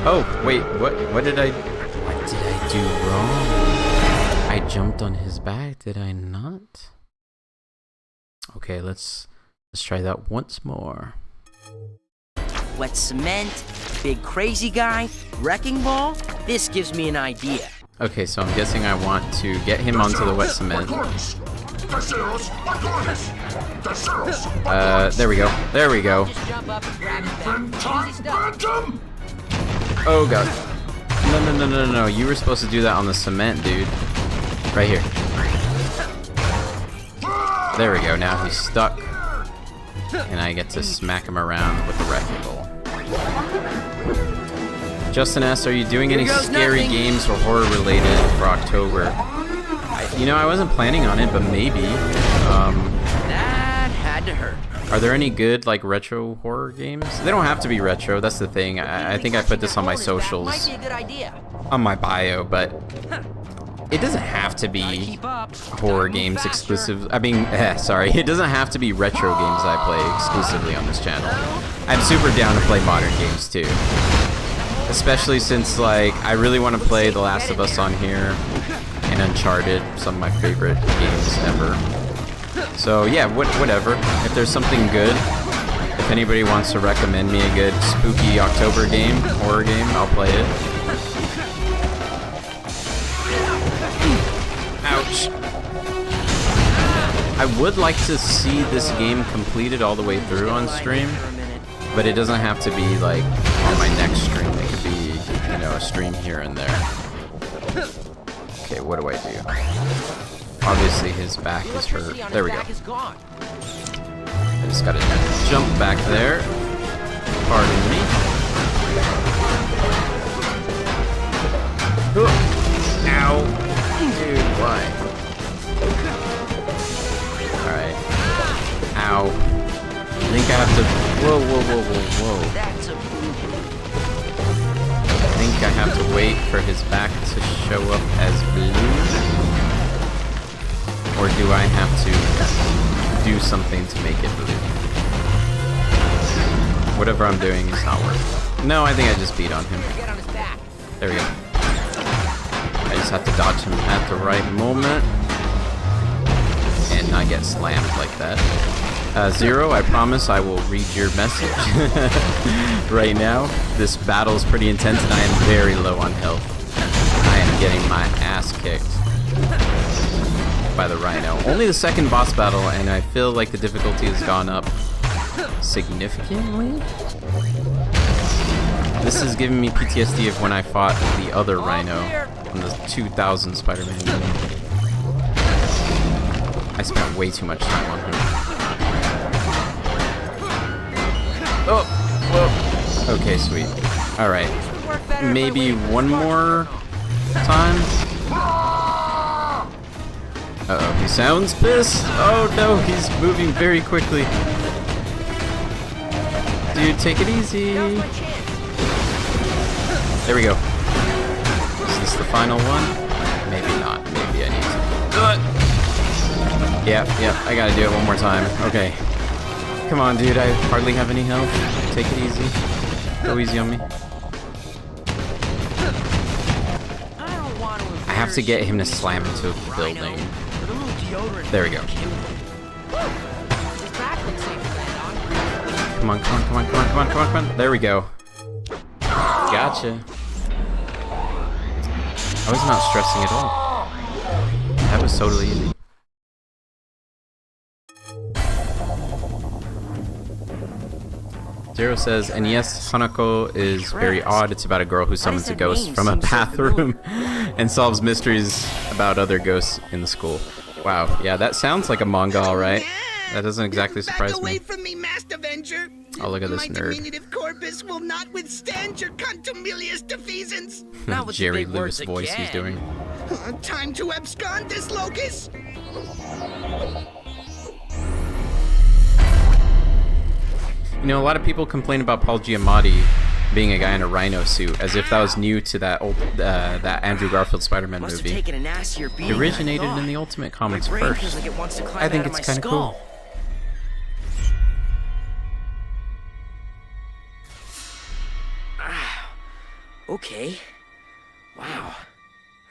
Oh, wait, what did I do wrong? I jumped on his back, did I not? Okay, let's try that once more. Wet cement, big crazy guy, wrecking ball. This gives me an idea. Okay, so I'm guessing I want to get him onto the wet cement There we go. There we go. Just jump up and grab his back. Easy stuff. Oh god. No. You were supposed to do that on the cement, dude. Right here. There we go. Now he's stuck. And I get to smack him around with the wrecking ball. Justin asks, are you doing any scary games or horror related for October? I wasn't planning on it, but maybe. That had to hurt. Are there any good, like, retro horror games? They don't have to be retro, that's the thing. I think I put this on my socials, Might be a good idea. on my bio, but it doesn't have to be Keep up. horror games exclusive. Sorry, it doesn't have to be retro games I play exclusively on this channel. I'm super down to play modern games too. Especially since, like, I really want to play The Last of Us on here and Uncharted, some of my favorite games ever. So yeah, whatever. If there's something good, if anybody wants to recommend me a good spooky October game, horror game, I'll play it. Ouch. I would like to see this game completed all the way through on stream, but it doesn't have to be like on my next stream. It could be, a stream here and there. Okay, what do I do? Obviously his back is hurt. There we go. I just gotta jump back there. Pardon me. Ow. Dude, why? Alright. Ow. I think I have to... Whoa. I think I have to wait for his back to show up as blue. Or do I have to do something to make it blue? Whatever I'm doing is not working. No, I think I just beat on him. There we go. I just have to dodge him at the right moment and not get slammed like that. Zero, I promise I will read your message right now. This battle is pretty intense and I am very low on health. I am getting my ass kicked by the Rhino. Only the second boss battle, and I feel like the difficulty has gone up significantly. This is giving me PTSD of when I fought the other Rhino on the 2000 Spider-Man game. I spent way too much time on him. Oh, whoa. Okay, sweet. All right, maybe one more time. Uh-oh, he sounds pissed. Oh no, he's moving very quickly. Dude, take it easy. There we go. Is this the final one? Maybe not. Maybe I need to... Yeah, I gotta do it one more time. Okay. Come on, dude, I hardly have any health. Take it easy. Go easy on me. I have to get him to slam into a building. There we go. Come on. There we go. Gotcha. I was not stressing at all. That was totally easy. Zero says, and yes, Hanako is very odd. It's about a girl who summons a ghost from a bathroom and solves mysteries about other ghosts in the school. Wow, yeah, that sounds like a manga, alright. That doesn't exactly surprise me. From me, Master Avenger. Oh, look at this My nerd. diminutive corpus will not withstand your contumelious defeasance. Not with the Jerry big Lewis words voice he's again. doing. Time to abscond this locus. You know, a lot of people complain about Paul Giamatti being a guy in a rhino suit, as if that was new to that old, that Andrew Garfield Spider-Man Must have movie. taken a nastier beating It than I originated thought. in the Ultimate Comics My brain first. feels like it wants to climb I think out of it's my kind of skull. cool. Okay. Wow.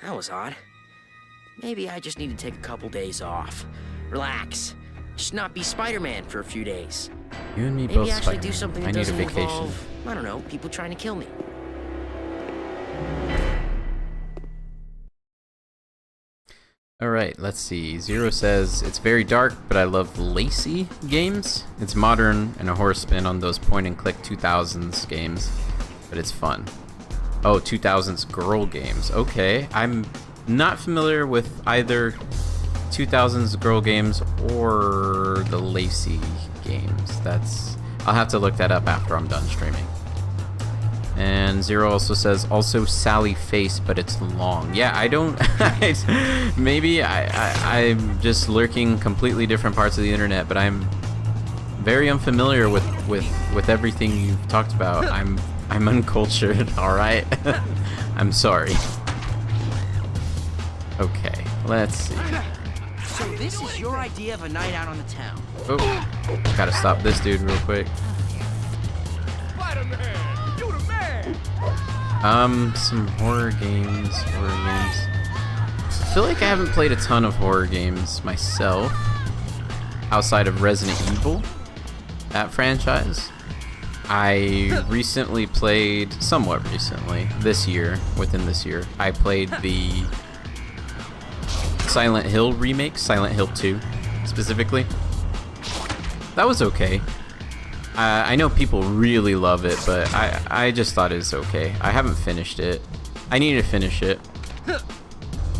That was odd. Maybe I just need to take a couple days off. Relax. Just not be Spider-Man for a few days. You and me Maybe both, actually do Spider-Man. something I that need a doesn't vacation. involve, I don't know, people trying to kill me. Alright, let's see. Zero says, it's very dark, but I love Lacey games. It's modern and a horror spin on those point-and-click 2000s games, but it's fun. Oh, 2000s girl games. Okay, I'm not familiar with either 2000s girl games or the Lacey games. I'll have to look that up after I'm done streaming. And Zero also says, also Sally Face, but it's long. Yeah, I don't... maybe I'm just lurking completely different parts of the internet, but I'm very unfamiliar with everything you've talked about. I'm uncultured, alright? I'm sorry. Okay, let's see. So this is your idea of a night out on the town. Oh, gotta stop this dude real quick. Some horror games. I feel like I haven't played a ton of horror games myself, outside of Resident Evil, that franchise. I recently played, somewhat recently, within this year, I played the Silent Hill remake, Silent Hill 2, specifically. That was okay. I know people really love it, but I just thought it was okay. I haven't finished it. I need to finish it.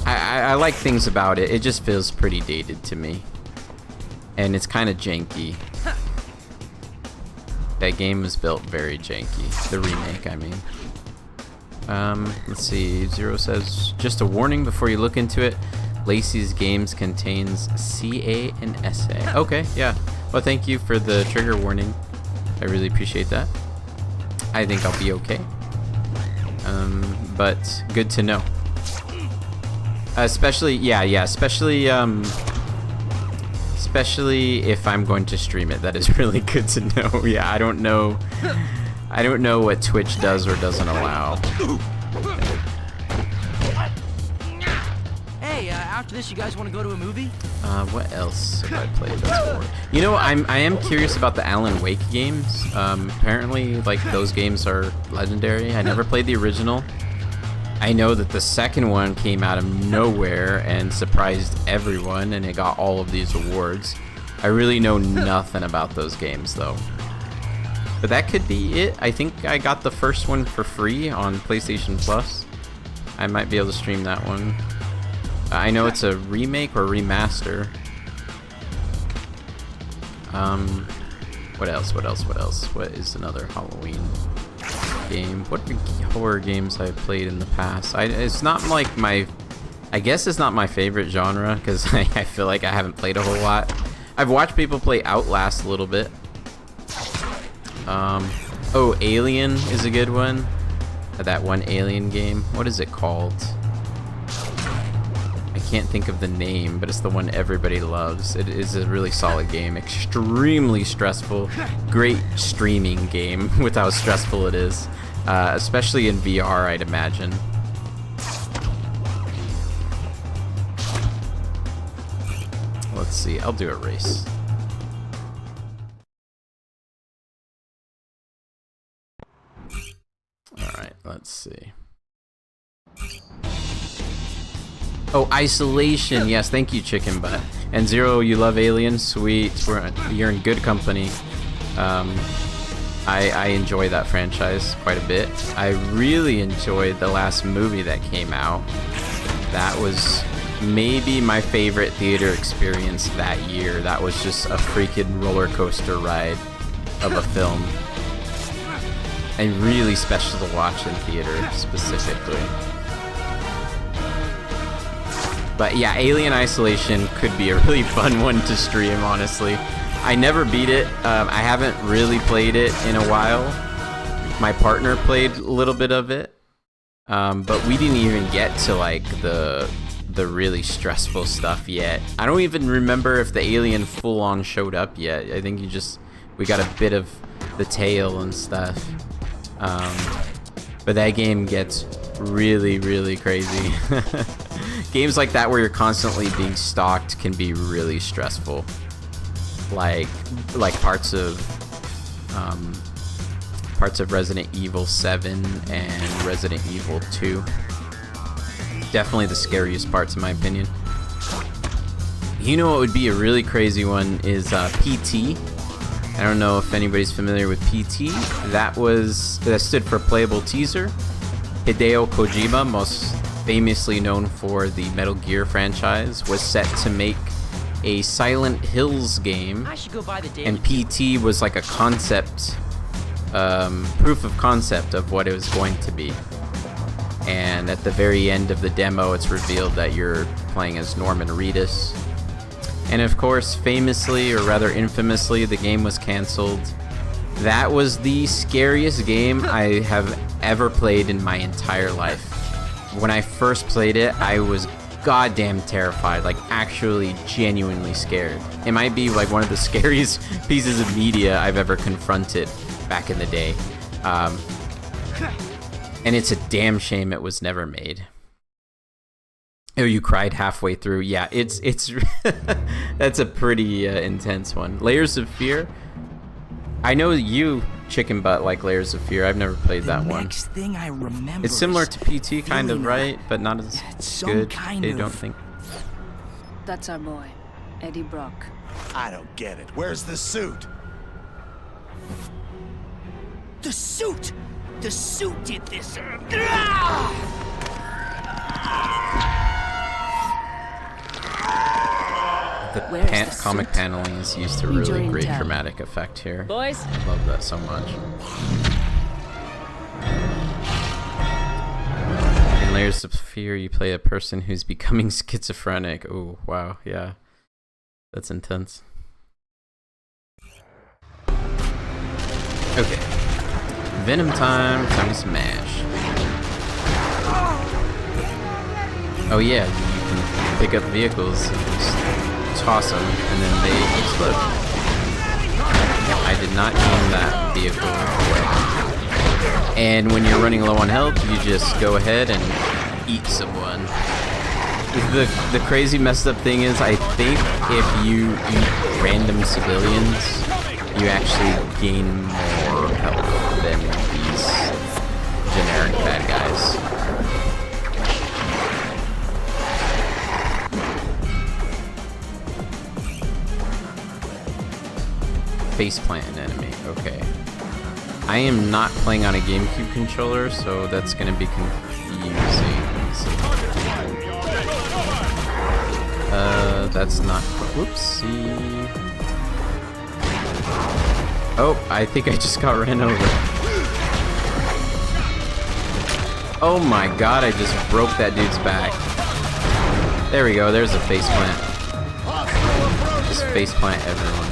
I like things about it. It just feels pretty dated to me. And it's kind of janky. That game was built very janky. The remake, I mean. Let's see. Zero says, just a warning before you look into it. Lacey's Games contains CA and SA. Okay, yeah. Well, thank you for the trigger warning. I really appreciate that. I think I'll be okay. But good to know. Especially if I'm going to stream it. That is really good to know. Yeah, I don't know what Twitch does or doesn't allow. Hey, after this, you guys want to go to a movie? What else have I played that's horror? You know, I am curious about the Alan Wake games. Apparently, like, those games are legendary. I never played the original. I know that the second one came out of nowhere and surprised everyone, and it got all of these awards. I really know nothing about those games, though. But that could be it. I think I got the first one for free on PlayStation Plus. I might be able to stream that one. I know it's a remake or remaster. What else? What is another Halloween game? What horror games I've played in the past? It's not like my... I guess it's not my favorite genre, because I feel like I haven't played a whole lot. I've watched people play Outlast a little bit. Oh, Alien is a good one. That one Alien game. What is it called? I can't think of the name, but it's the one everybody loves. It is a really solid game. Extremely stressful. Great streaming game with how stressful it is. Especially in VR, I'd imagine. Let's see. I'll do a race. Alright, let's see. Oh, Isolation. Yes, thank you, Chicken Butt. And Zero, you love Alien? Sweet. You're in good company. I enjoy that franchise quite a bit. I really enjoyed the last movie that came out. That was maybe my favorite theater experience that year. That was just a freaking roller coaster ride of a film. And really special to watch in theater, specifically. But yeah, Alien Isolation could be a really fun one to stream, honestly. I never beat it. I haven't really played it in a while. My partner played a little bit of it. But we didn't even get to, like, the really stressful stuff yet. I don't even remember if the alien full-on showed up yet. I think we got a bit of the tail and stuff. But that game gets really, really crazy. Games like that where you're constantly being stalked can be really stressful. Like parts of Resident Evil 7 and Resident Evil 2. Definitely the scariest parts in my opinion. You know what would be a really crazy one is PT. I don't know if anybody's familiar with PT. That stood for Playable Teaser. Hideo Kojima, most famously known for the Metal Gear franchise, was set to make a Silent Hills game, I should go buy the daily. and PT was like a concept, proof of concept of what it was going to be. And at the very end of the demo, it's revealed that you're playing as Norman Reedus. And of course, famously, or rather infamously, the game was canceled. That was the scariest game I have ever played in my entire life. When I first played it, I was goddamn terrified, like actually genuinely scared. It might be like one of the scariest pieces of media I've ever confronted back in the day. And it's a damn shame it was never made. Oh, you cried halfway through. Yeah, it's that's a pretty intense one. Layers of Fear. I know you, Chicken Butt, like Layers of Fear. I've never played that one. Next thing I remember. It's similar to PT, kind of, feeling right? But not as some good. kind They of- don't think. That's our boy, Eddie Brock. I don't get it. Where's the suit? The suit! The suit did this! The Where's the comic suit? paneling is used to Need your really great intel. dramatic effect here. Boys, I love that so much. In Layers of Fear, you play a person who's becoming schizophrenic. Oh, wow, yeah. That's intense. Okay. Venom time to smash. Oh yeah, you can pick up vehicles and just toss them, and then they explode. I did not aim that vehicle away. And when you're running low on health, you just go ahead and eat someone. The crazy messed up thing is, I think if you eat random civilians, you actually gain more health than these generic bad guys. Faceplant enemy, okay. I am not playing on a GameCube controller, so that's gonna be confusing. That's not, whoopsie. Oh, I think I just got ran over. Oh my god, I just broke that dude's back. There we go, there's a faceplant. Just faceplant everyone.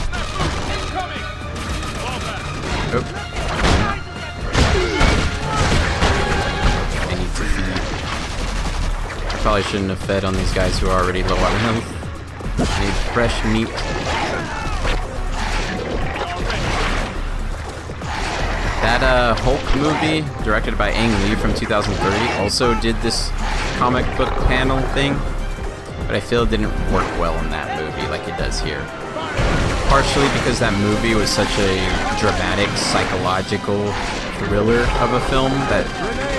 Oh. I need to feed. I probably shouldn't have fed on these guys who are already low on health. I need fresh meat. That Hulk movie, directed by Ang Lee from 2003, also did this comic book panel thing, but I feel it didn't work well in that movie like it does here. Partially because that movie was such a dramatic, psychological thriller of a film that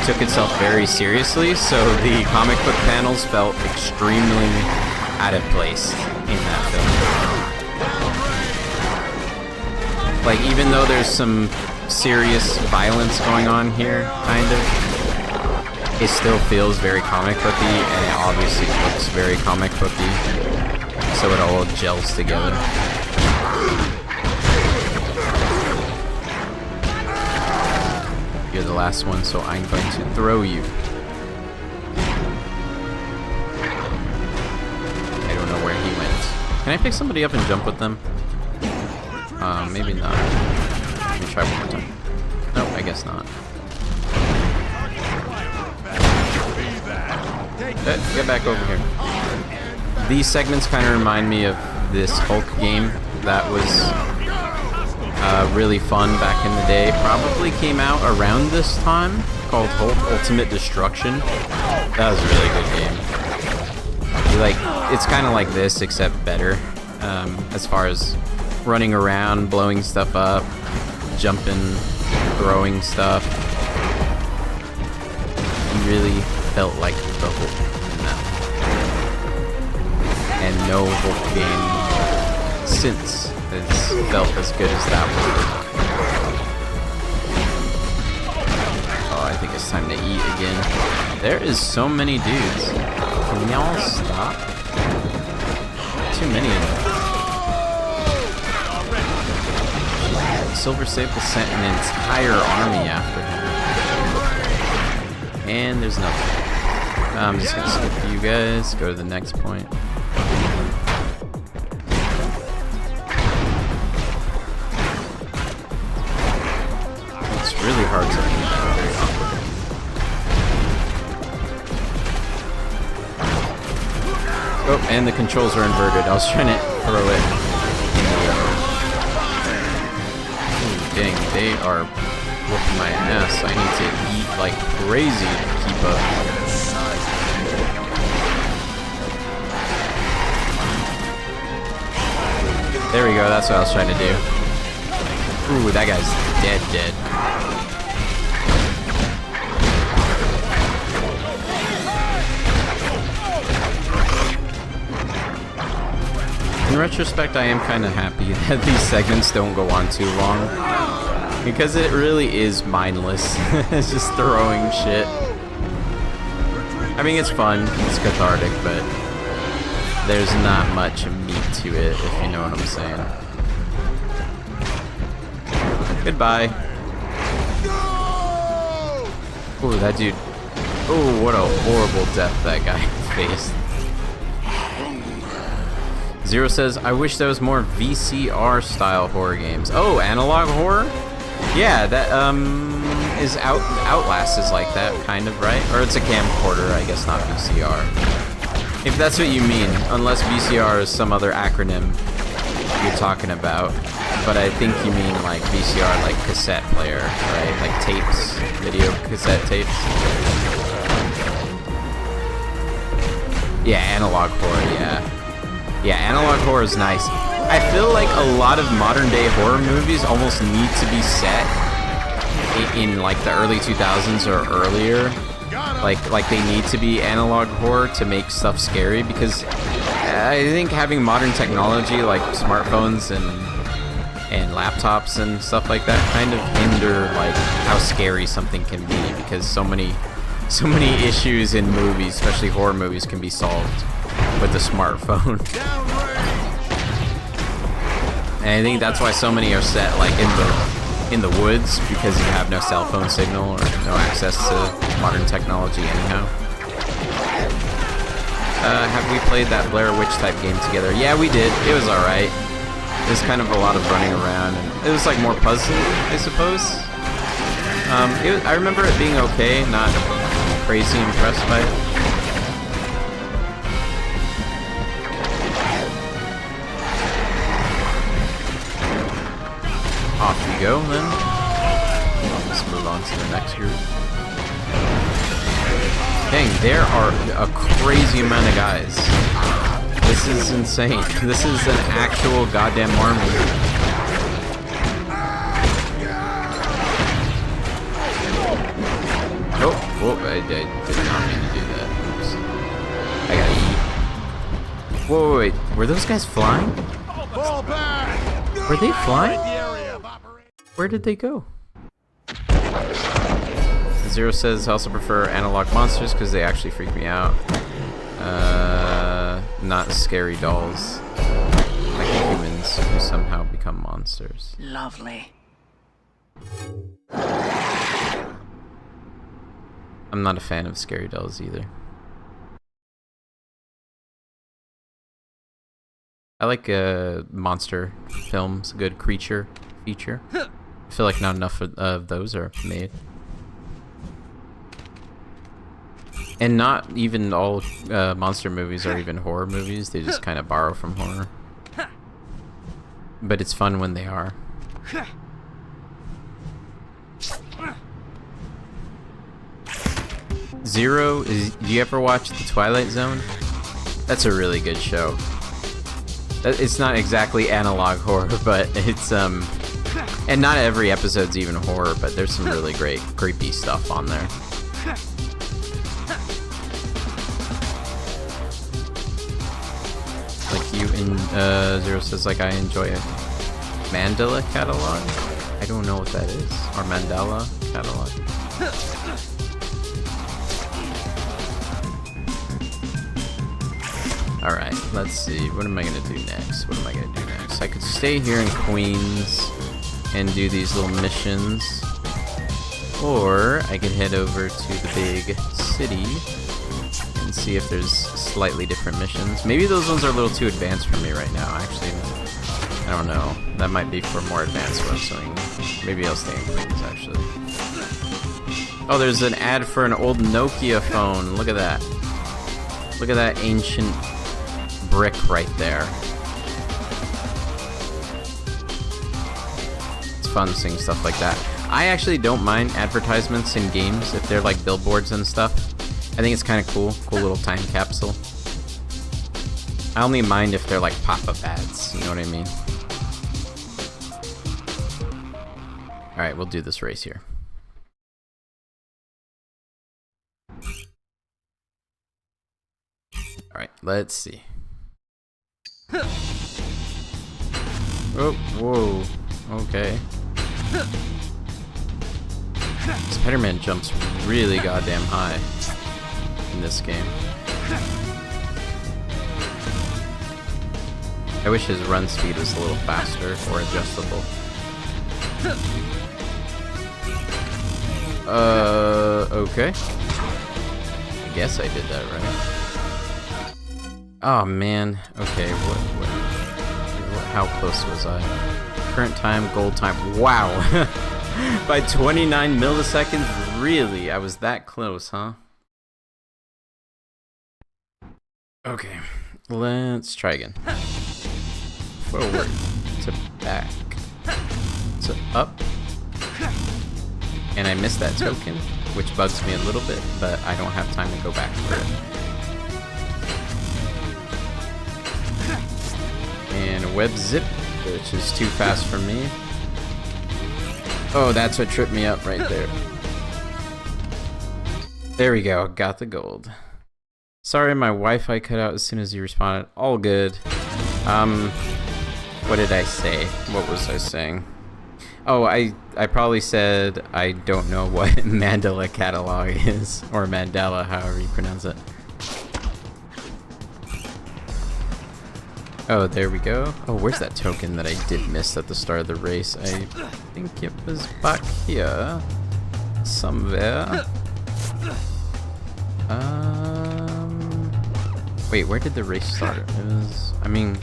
took itself very seriously, so the comic book panels felt extremely out of place in that film. Like, even though there's some serious violence going on here, kind of, it still feels very comic booky, and it obviously looks very comic booky, so it all gels together. You're the last one, so I'm going to throw you. I don't know where he went. Can I pick somebody up and jump with them? Maybe not. Let me try one more time. Nope, I guess not. Get back over here. These segments kind of remind me of this Hulk game that was really fun back in the day. Probably came out around this time, called Hulk Ultimate Destruction. That was a really good game. Like, it's kind of like this, except better. As far as running around, blowing stuff up, jumping, throwing stuff. You really felt like the Hulk in that. And no horror game since has felt as good as that one. Oh, I think it's time to eat again. There is so many dudes. Can y'all stop? Too many of them. Silver Sable sent an entire army after him. And there's nothing. I'm just gonna skip you guys, go to the next point. It's really hard to do that, very awkward. Oh, and the controls are inverted. I was trying to throw it. Dang, they are whooping my ass. I need to eat like crazy to keep up. There we go, that's what I was trying to do. Ooh, that guy's dead. In retrospect, I am kind of happy that these segments don't go on too long. Because it really is mindless. It's just throwing shit. I mean, it's fun, it's cathartic, but there's not much meat to it, if you know what I'm saying. Goodbye. Ooh, that dude. Ooh, what a horrible death that guy faced. Zero says, I wish there was more VCR style horror games. Oh, analog horror? Yeah, that is Outlast is like that, kind of, right? Or it's a camcorder, I guess, not VCR. If that's what you mean, unless VCR is some other acronym you're talking about. But I think you mean like VCR, like cassette player, right? Like tapes, video cassette tapes. Yeah, analog horror, yeah. Yeah, analog horror is nice. I feel like a lot of modern day horror movies almost need to be set in like the early 2000s or earlier. Like they need to be analog horror to make stuff scary, because I think having modern technology like smartphones and laptops and stuff like that kind of hinder like how scary something can be, because so many issues in movies, especially horror movies, can be solved with a smartphone. And I think that's why so many are set like in the woods, because you have no cell phone signal or no access to modern technology anyhow. Have we played that Blair Witch type game together? Yeah, we did. It was alright. It was kind of a lot of running around, and it was like more puzzly, I suppose. I remember it being okay, not crazy impressed by it. Off we go then. Let's move on to the next group. Dang, there are a crazy amount of guys. This is insane. This is an actual goddamn army. Oh, I did not mean to do that. Oops. I gotta eat. Whoa, wait. Were those guys flying? Were they flying? Where did they go? Zero says, I also prefer analog monsters because they actually freak me out. Not scary dolls. Like humans who somehow become monsters. Lovely. I'm not a fan of scary dolls either. I like monster films, a good creature feature. I feel like not enough of those are made. And not even all monster movies are even horror movies. They just kind of borrow from horror. But it's fun when they are. Zero, do you ever watch The Twilight Zone? That's a really good show. It's not exactly analog horror, but it's and not every episode's even horror, but there's some really great creepy stuff on there. Like you in Zero says like I enjoy a Mandela catalog. I don't know what that is. Or Mandela catalog. Alright, let's see. What am I gonna do next? What am I gonna do next? I could stay here in Queens and do these little missions. Or I could head over to the big city and see if there's slightly different missions. Maybe those ones are a little too advanced for me right now. Actually, I don't know. That might be for more advanced ones. So maybe I'll stay in Queens, actually. Oh, there's an ad for an old Nokia phone. Look at that. Look at that ancient brick right there. It's fun seeing stuff like that. I actually don't mind advertisements in games if they're like billboards and stuff. I think it's kind of cool. Cool little time capsule. I only mind if they're like pop-up ads. You know what I mean? Alright, we'll do this race here. Alright, let's see. Oh, whoa. Okay. Spider-Man jumps really goddamn high in this game. I wish his run speed was a little faster or adjustable. Okay. I guess I did that right. Oh man. Okay, how close was I? Current time, gold time. Wow. By 29 milliseconds? Really? I was that close, huh? Okay. Let's try again. Forward to back to up. And I missed that token, which bugs me a little bit, but I don't have time to go back for it. And a web zip, which is too fast for me. Oh, that's what tripped me up right there. There we go, got the gold. Sorry, my Wi-Fi cut out as soon as you responded. All good. What did I say? What was I saying? Oh, I probably said I don't know what Mandela catalog is, or Mandela, however you pronounce it. Oh, there we go. Oh, where's that token that I did miss at the start of the race? I think it was back here somewhere. Wait, where did the race start? It was, I mean,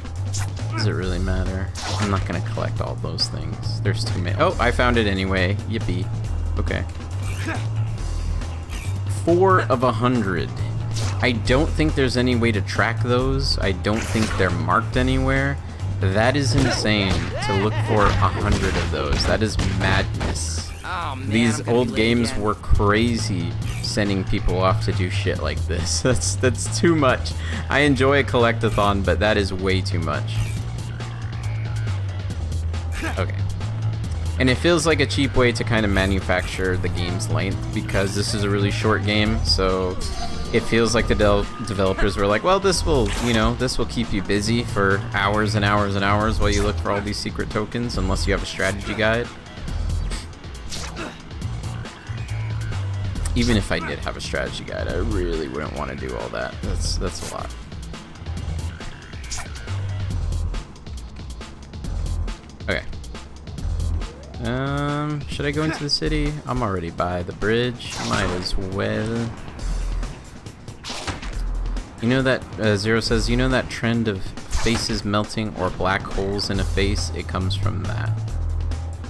does it really matter? I'm not gonna collect all those things. There's too many. Oh, I found it anyway. Yippee. Okay. 4 of 100. I don't think there's any way to track those. I don't think they're marked anywhere. That is insane to look for 100 of those. That is madness. Oh, man, These old games were crazy sending people off to do shit like this. That's too much. I enjoy a collectathon, but that is way too much. Okay. And it feels like a cheap way to kind of manufacture the game's length because this is a really short game, so it feels like the developers were like, well, this will, you know, this will keep you busy for hours and hours and hours while you look for all these secret tokens, unless you have a strategy guide. Even if I did have a strategy guide, I really wouldn't want to do all that. That's a lot. Okay. Should I go into the city? I'm already by the bridge. Might as well. You know that, Zero says, you know that trend of faces melting or black holes in a face? It comes from that.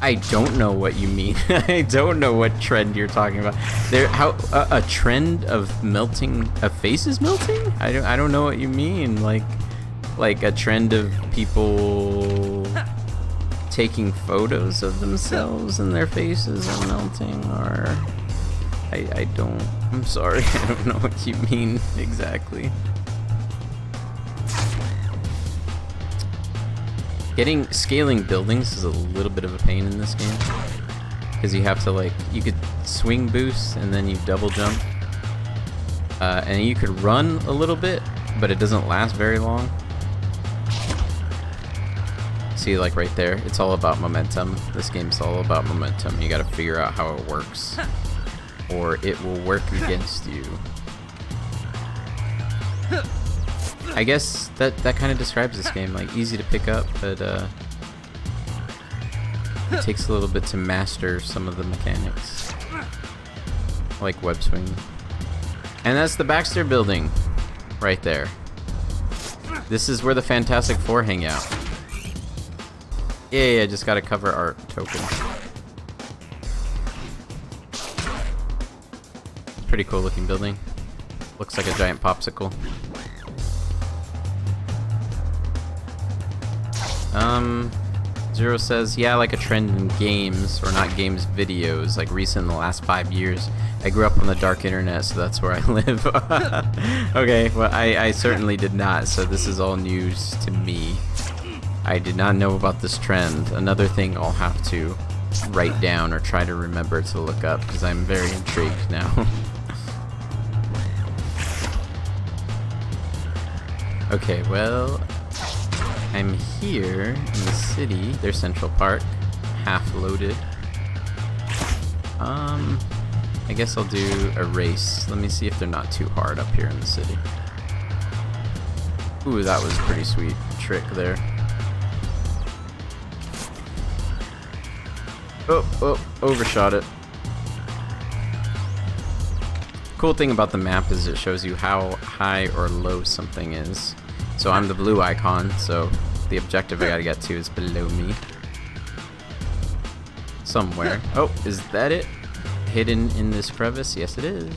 I don't know what you mean. I don't know what trend you're talking about. A trend of melting, of faces melting? I don't know what you mean. Like a trend of people taking photos of themselves and their faces are melting, or I don't. I'm sorry. I don't know what you mean exactly. Scaling buildings is a little bit of a pain in this game because you have to you could swing boost and then you double jump, and you could run a little bit, but it doesn't last very long. See, like right there, it's all about momentum. This game's all about momentum. You gotta figure out how it works, or it will work against you. I guess that kind of describes this game. Like, easy to pick up, but it takes a little bit to master some of the mechanics, like web swing. And that's the Baxter Building, right there. This is where the Fantastic Four hang out. Yeah, I just got a cover art token. Pretty cool looking building. Looks like a giant popsicle. Zero says, yeah, like a trend in games, or not games, videos, like recent in the last 5 years. I grew up on the dark internet, so that's where I live. Okay, well, I certainly did not, so this is all news to me. I did not know about this trend. Another thing I'll have to write down or try to remember to look up, because I'm very intrigued now. Okay, well, I'm here in the city. There's Central Park, half loaded. I guess I'll do a race. Let me see if they're not too hard up here in the city. Ooh, that was a pretty sweet trick there. Oh, overshot it. Cool thing about the map is it shows you how high or low something is. So I'm the blue icon, so the objective I gotta get to is below me. Somewhere. Oh, is that it? Hidden in this crevice? Yes, it is.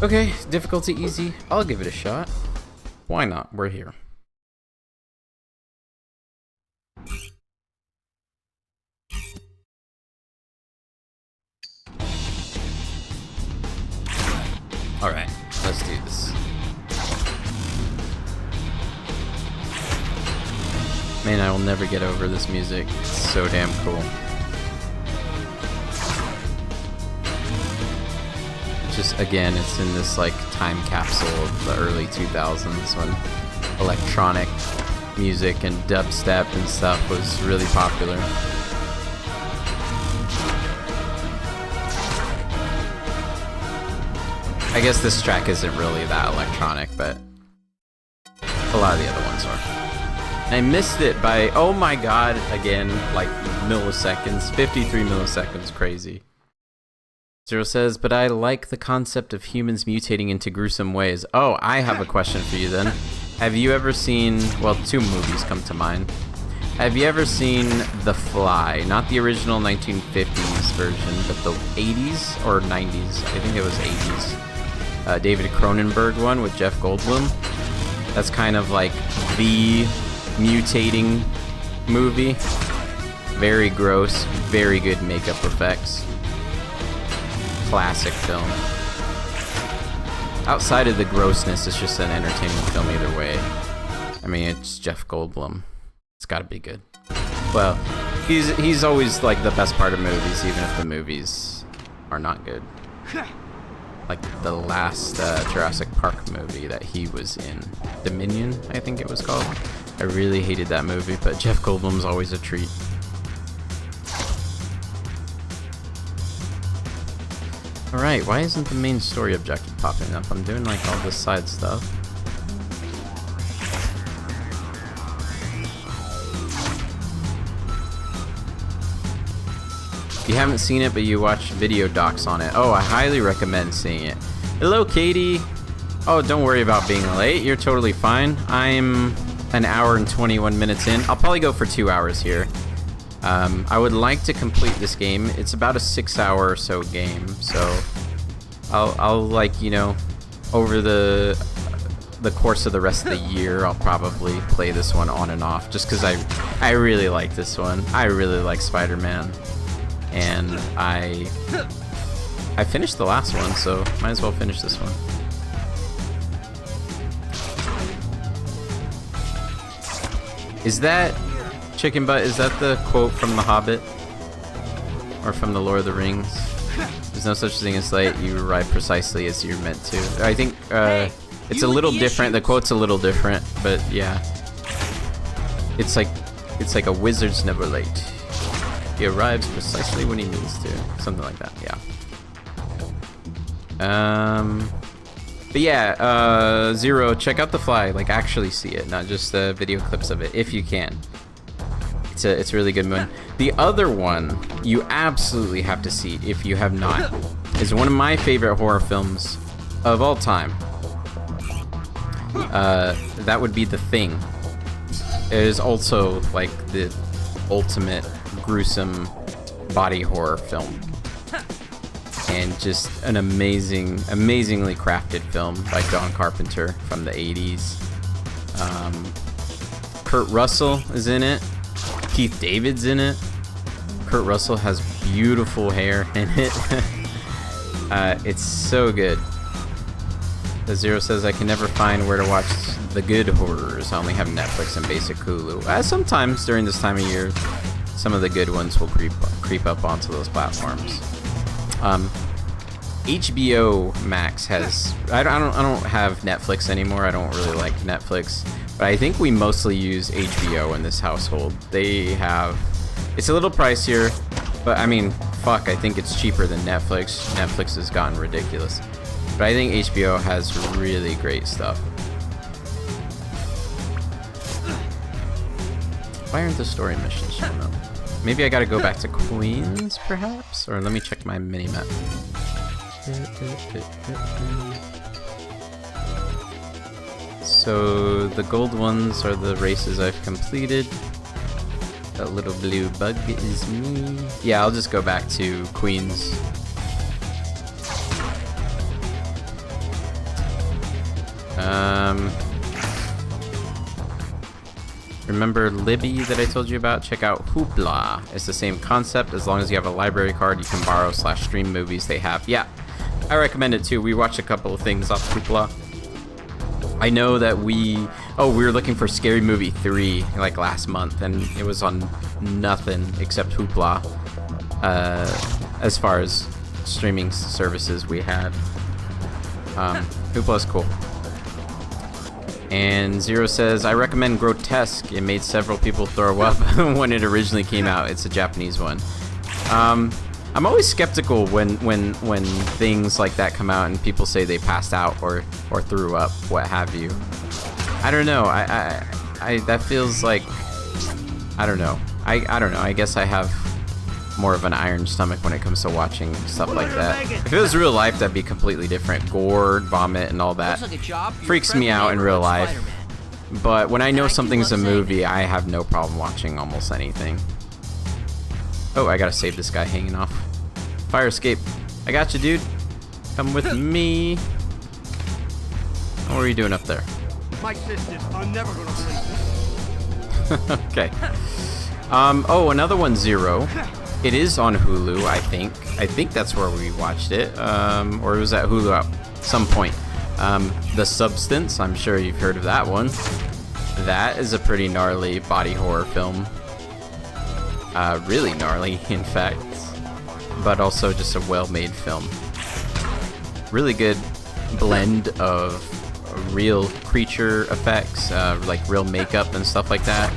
Okay, difficulty easy. I'll give it a shot. Why not? We're here. Alright, let's do this. Man, I will never get over this music. It's so damn cool. Just, again, it's in this, like, time capsule of the early 2000s when electronic music and dubstep and stuff was really popular. I guess this track isn't really that electronic, but a lot of the other ones are. I missed it by, oh my god, again, like milliseconds, 53 milliseconds, crazy. Zero says, but I like the concept of humans mutating into gruesome ways. Oh, I have a question for you then. Have you ever seen, well, two movies come to mind. Have you ever seen The Fly? Not the original 1950s version, but the 80s or 90s. I think it was 80s. David Cronenberg one with Jeff Goldblum. That's kind of like the mutating movie. Very gross, very good makeup effects. Classic film. Outside of the grossness, it's just an entertaining film either way. I mean, it's Jeff Goldblum. It's gotta be good. Well, he's always like the best part of movies, even if the movies are not good. Like the last Jurassic Park movie that he was in, Dominion, I think it was called. I really hated that movie, but Jeff Goldblum's always a treat. Alright, why isn't the main story objective popping up? I'm doing like all this side stuff. If you haven't seen it, but you watch video docs on it, oh, I highly recommend seeing it. Hello, Katie! Oh, don't worry about being late, you're totally fine. I'm an hour and 21 minutes in. I'll probably go for 2 hours here. I would like to complete this game. It's about a 6-hour or so game, so I'll like, you know, over the course of the rest of the year, I'll probably play this one on and off, just because I really like this one. I really like Spider-Man, and I finished the last one, so might as well finish this one. Is that chicken butt? Is that the quote from The Hobbit? Or from The Lord of the Rings? There's no such thing as late, you arrive precisely as you're meant to. I think it's a little different, the quote's a little different, but yeah. It's like a wizard's never late. He arrives precisely when he needs to. Something like that, yeah. But yeah, Zero, check out The Fly. Like, actually see it, not just video clips of it, if you can. It's a really good one. The other one you absolutely have to see if you have not is one of my favorite horror films of all time. That would be The Thing. It is also like the ultimate gruesome body horror film, and just an amazingly crafted film by John Carpenter from the 80s. Kurt Russell is in it. Keith David's in it. Kurt Russell has beautiful hair in it. It's so good. The Zero says, I can never find where to watch the good horrors. I only have Netflix and basic Hulu. Sometimes during this time of year, some of the good ones will creep up onto those platforms. HBO Max has... I don't have Netflix anymore. I don't really like Netflix. But I think we mostly use HBO in this household. They have... It's a little pricier, but I mean, fuck, I think it's cheaper than Netflix. Netflix has gotten ridiculous. But I think HBO has really great stuff. Why aren't the story missions showing up? Maybe I gotta go back to Queens, perhaps? Or let me check my mini-map. So the gold ones are the races I've completed. That little blue bug is me. Yeah, I'll just go back to Queens. Remember Libby that I told you about? Check out Hoopla. It's the same concept. As long as you have a library card, you can borrow / stream movies they have. Yeah, I recommend it too. We watched a couple of things off Hoopla. I know that we were looking for Scary Movie 3 like last month, and it was on nothing except Hoopla. As far as streaming services we had, Hoopla's cool. And Zero says, I recommend Grotesque. It made several people throw up when it originally came out. It's a Japanese one. I'm always skeptical when things like that come out and people say they passed out or threw up, what have you. I don't know. I that feels like, I don't know. I don't know. I guess I have more of an iron stomach when it comes to watching stuff like that. If it was real life, that'd be completely different. Gore, vomit, and all that freaks me out in real life. But when I know something's a movie, I have no problem watching almost anything. Oh, I gotta save this guy hanging off. Fire escape. I got you, dude. Come with me. What are you doing up there? My sisters are never gonna believe this. Okay. Oh, another one, Zero. It is on Hulu, I think. I think that's where we watched it. Or it was at Hulu at some point. The Substance, I'm sure you've heard of that one. That is a pretty gnarly body horror film. Really gnarly, in fact. But also just a well-made film. Really good blend of real creature effects, like real makeup and stuff like that,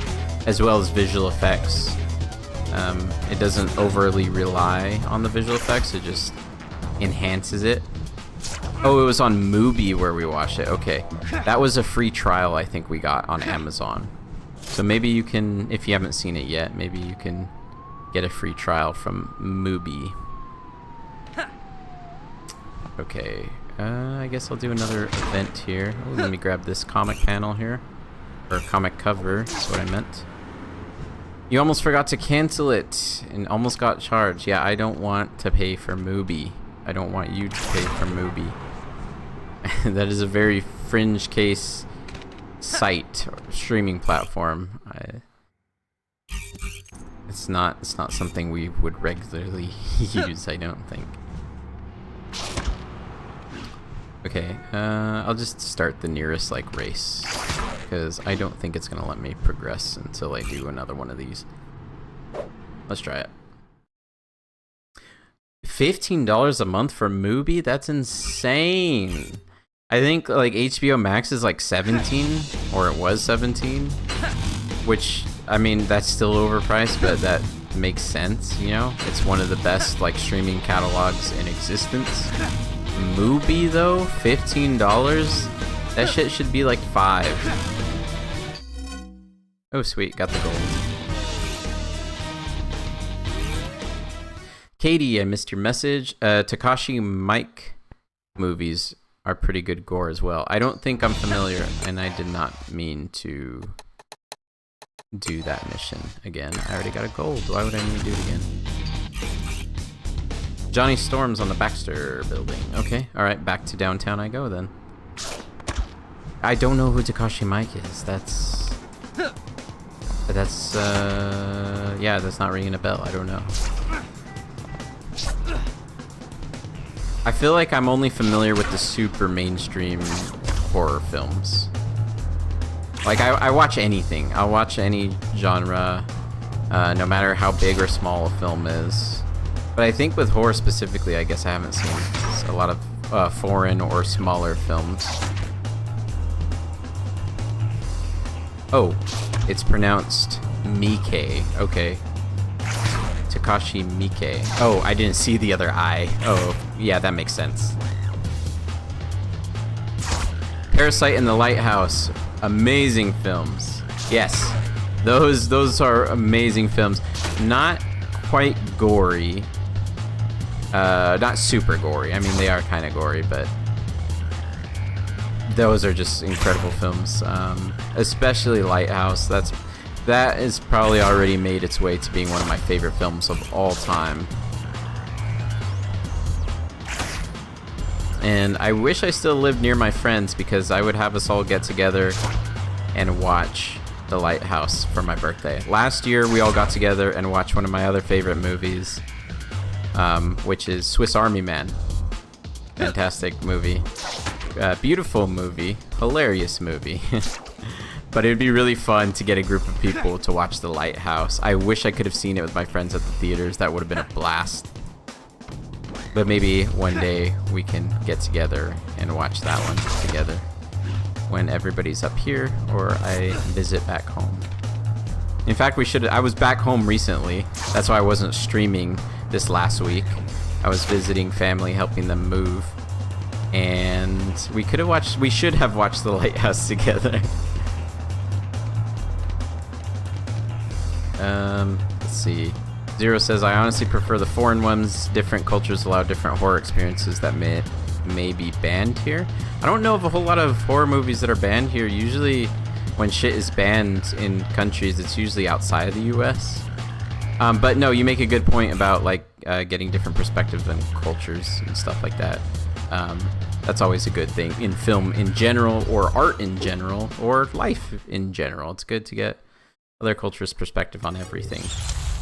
as well as visual effects. It doesn't overly rely on the visual effects, it just enhances it. Oh, it was on Mubi where we watched it. Okay, that was a free trial I think we got on Amazon. So maybe you can, if you haven't seen it yet, maybe you can get a free trial from Mubi. Okay, I guess I'll do another event here. Oh, let me grab this comic panel here. Or comic cover, that's what I meant. You almost forgot to cancel it and almost got charged. Yeah, I don't want to pay for Mubi. I don't want you to pay for Mubi. That is a very fringe case site or streaming platform. It's not something we would regularly use, I don't think. Okay, I'll just start the nearest like race, because I don't think it's gonna let me progress until I do another one of these. Let's try it. $15 a month for Mubi? That's insane. I think like HBO Max is like 17, or it was 17. which, I mean, that's still overpriced, but that makes sense, you know? It's one of the best, like, streaming catalogs in existence. Mubi, though? $15? That shit should be like $5. Oh, sweet. Got the gold. Katie, I missed your message. Takashi Mike movies are pretty good gore as well. I don't think I'm familiar, and I did not mean to do that mission again. I already got a gold. Why would I need to do it again? Johnny Storm's on the Baxter building. Okay, alright, back to downtown I go then. I don't know who Takashi Mike is. That's yeah, that's not ringing a bell. I don't know. I feel like I'm only familiar with the super mainstream horror films. Like, I watch anything. I'll watch any genre, no matter how big or small a film is. But I think with horror specifically, I guess I haven't seen a lot of foreign or smaller films. Oh, it's pronounced Miike. Okay. Takashi Miike. Oh, I didn't see the other I. Oh, yeah, that makes sense. Parasite and the Lighthouse. Amazing films. Yes, those are amazing films. Not quite gory. Not super gory. I mean, they are kind of gory, but those are just incredible films. Especially Lighthouse. That is probably already made its way to being one of my favorite films of all time. And I wish I still lived near my friends, because I would have us all get together and watch The Lighthouse for my birthday. Last year, we all got together and watched one of my other favorite movies, which is Swiss Army Man. Fantastic movie. Beautiful movie. Hilarious movie. But it would be really fun to get a group of people to watch The Lighthouse. I wish I could have seen it with my friends at the theaters. That would have been a blast. But maybe one day we can get together and watch that one together when everybody's up here or I visit back home. In fact, I was back home recently. That's why I wasn't streaming this last week. I was visiting family, helping them move. And we should have watched The Lighthouse together. Let's see. Zero says, I honestly prefer the foreign ones. Different cultures allow different horror experiences that may be banned here. I don't know of a whole lot of horror movies that are banned here. Usually when shit is banned in countries, it's usually outside of the US. But no, you make a good point about like getting different perspectives and cultures and stuff like that. That's always a good thing in film in general, or art in general, or life in general. It's good to get other cultures' perspective on everything.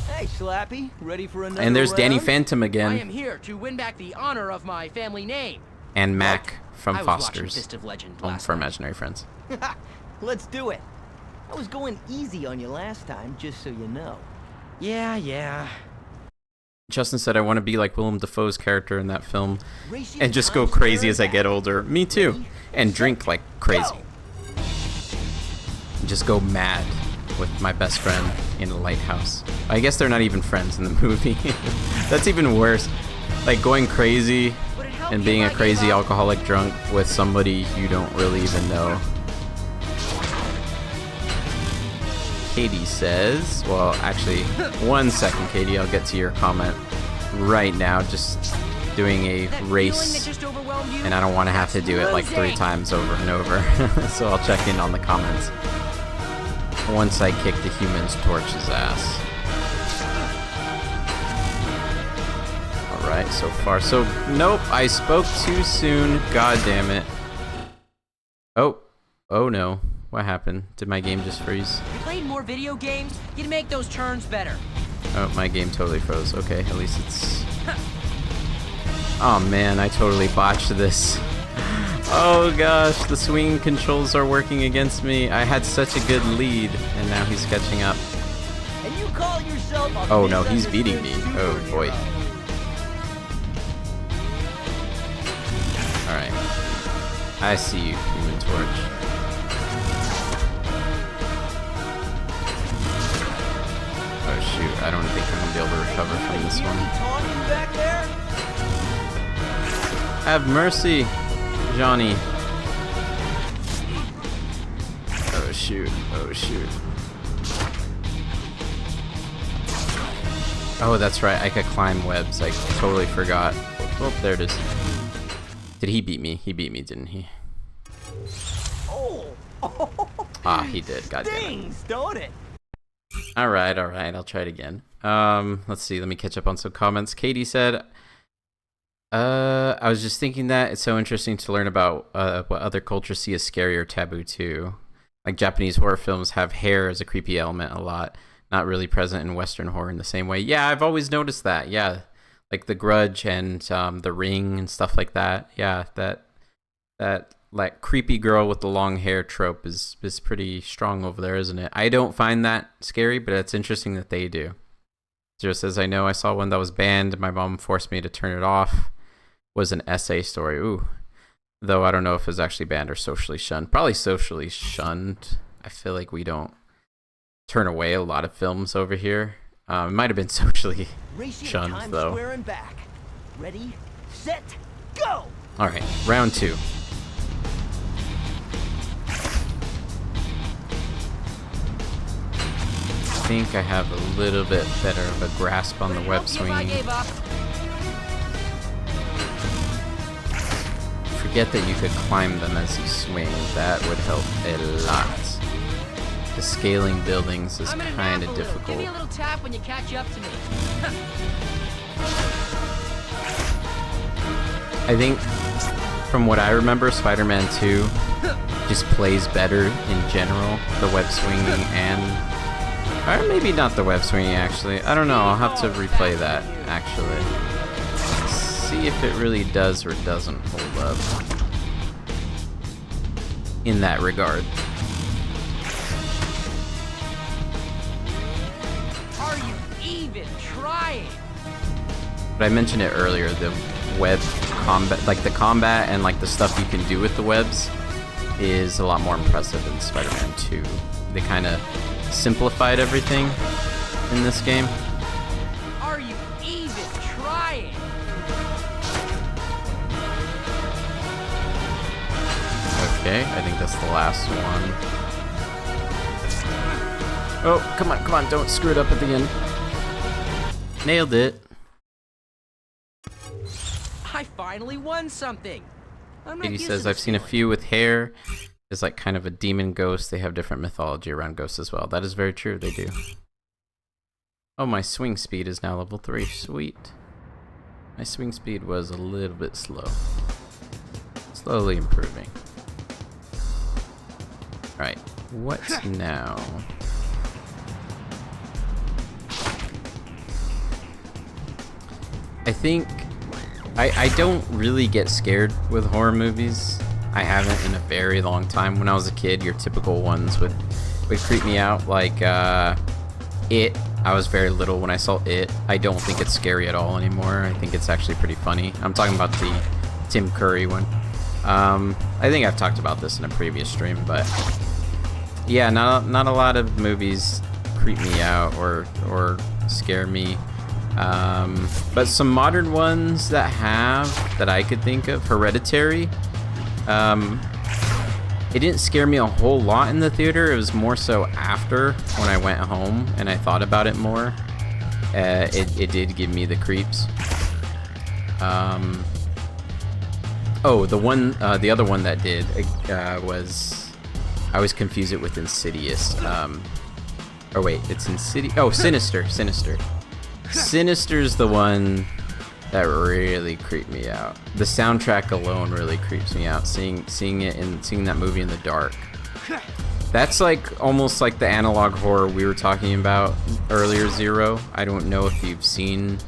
Hey, Slappy, ready for another And there's round? Danny Phantom again. I am here to win back the honor of my family name. And Mac from I was watching Foster's Fist of Legend Home last for night. Imaginary Friends. Let's do it. I was going easy on you last time, just so you know. Yeah. Justin said, I want to be like Willem Dafoe's character in that film Race you and just go times crazy there as I and get back. older. Me too. Ready, And set, drink like crazy. go. Just go mad with my best friend in a lighthouse. I guess they're not even friends in the movie. That's even worse. Like going crazy and being a crazy alcoholic drunk with somebody you don't really even know. Katie says, well, actually, 1 second, Katie, I'll get to your comment right now. Just doing a race, and I don't want to have to do it like 3 times over and over. So I'll check in on the comments once I kick the Human's Torch's ass. Alright, so far. So, nope, I spoke too soon. God damn it. Oh no. What happened? Did my game just freeze? You played more video games, you'd make those turns better. Oh, my game totally froze. Okay, at least it's... Oh man, I totally botched this. Oh gosh, the swing controls are working against me. I had such a good lead, and now he's catching up. And you call yourself a Oh no, he's beating me. Oh misunderstood boy. superhero. Alright. I see you, Human Torch. I don't think I'm gonna be able to recover from this one. Taunting back there? Have mercy, Johnny. Oh shoot, oh shoot. Oh, that's right, I could climb webs. I totally forgot. Oh, there it is. Did he beat me? He beat me, didn't he? Oh! Ah, he did, god damn it. Stings, don't it? Alright, I'll try it again. Let's see, let me catch up on some comments. Katie said, I was just thinking that it's so interesting to learn about what other cultures see as scary or taboo too. Like Japanese horror films have hair as a creepy element a lot, not really present in Western horror in the same way. Yeah, I've always noticed that. Yeah, like The Grudge and The Ring and stuff like that. Yeah, that like creepy girl with the long hair trope is pretty strong over there, isn't it? I don't find that scary, but it's interesting that they do. Zero says, I know I saw one that was banned. My mom forced me to turn it off. Was an essay story. Ooh. Though I don't know if it was actually banned or socially shunned. Probably socially shunned. I feel like we don't turn away a lot of films over here. It might have been socially shunned, though. Square and back. Ready, set, go! Alright, round 2. I think I have a little bit better of a grasp on the web swinging. Forget that you could climb them as you swing. That would help a lot. The scaling buildings is kind of difficult. Give me a little tap when you catch up to me. I think, from what I remember, Spider-Man 2 just plays better in general. The web swinging and... Or maybe not the web swinging, actually. I don't know. I'll have to replay that, actually. See if it really does or doesn't hold up in that regard. Are you even trying? But I mentioned it earlier, the web combat, like the combat and like the stuff you can do with the webs is a lot more impressive than Spider-Man 2. They kind of simplified everything in this game. Are you even trying? Okay, I think that's the last one. Oh, come on, don't screw it up at the end. Nailed it. I finally won something. Katie says, I've seen a few with hair. It's like kind of a demon ghost. They have different mythology around ghosts as well. That is very true, they do. Oh, my swing speed is now level 3. Sweet. My swing speed was a little bit slow. Slowly improving. Alright, what now? I think I don't really get scared with horror movies. I haven't in a very long time. When I was a kid, your typical ones would creep me out, like It. I was very little when I saw It. I don't think it's scary at all anymore. I think it's actually pretty funny. I'm talking about the Tim Curry one. I think I've talked about this in a previous stream, but yeah, not a lot of movies creep me out or scare me. But some modern ones that I could think of, Hereditary. It didn't scare me a whole lot in the theater. It was more so after, when I went home and I thought about it more. It did give me the creeps. Oh, the other one that did was, I always confuse it with Insidious. Or wait, it's Insidious. Oh, Sinister. Sinister's the one that really creeped me out. The soundtrack alone really creeps me out. Seeing that movie in the dark. That's like almost like the analog horror we were talking about earlier, Zero. I don't know if you've seen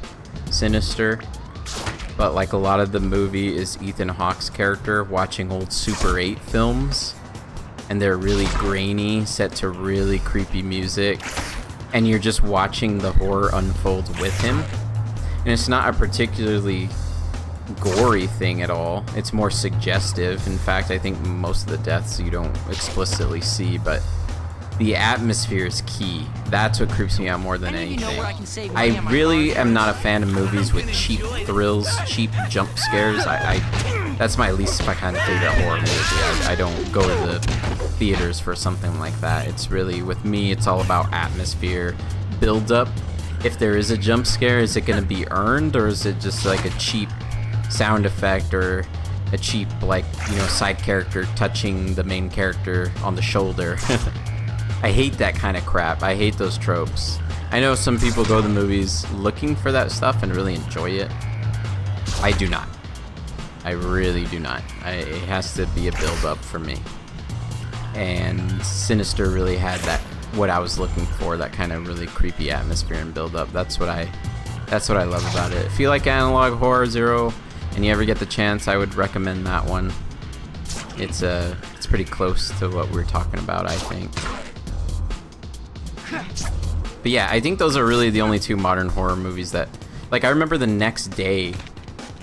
Sinister, but like a lot of the movie is Ethan Hawke's character watching old Super 8 films, and they're really grainy, set to really creepy music, and you're just watching the horror unfold with him. And it's not a particularly gory thing at all. It's more suggestive. In fact, I think most of the deaths you don't explicitly see, but the atmosphere is key. That's what creeps me out more than Any of you know anything. where I can save money I on my really car am not a insurance? fan of movies with cheap thrills, cheap jump scares. That's my least kind of favorite horror movie. I don't go to the theaters for something like that. It's really, with me, it's all about atmosphere, build up. If there is a jump scare, is it going to be earned, or is it just like a cheap sound effect or a cheap, like, you know, side character touching the main character on the shoulder? I hate that kind of crap. I hate those tropes. I know some people go to the movies looking for that stuff and really enjoy it. I do not. I really do not. It has to be a build up for me. And Sinister really had that, what I was looking for, that kind of really creepy atmosphere and build up. That's what I love about it. If you like analog horror Zero and you ever get the chance, I would recommend that one. It's pretty close to what we're talking about, I think. But yeah, I think those are really the only two modern horror movies that, like, I remember the next day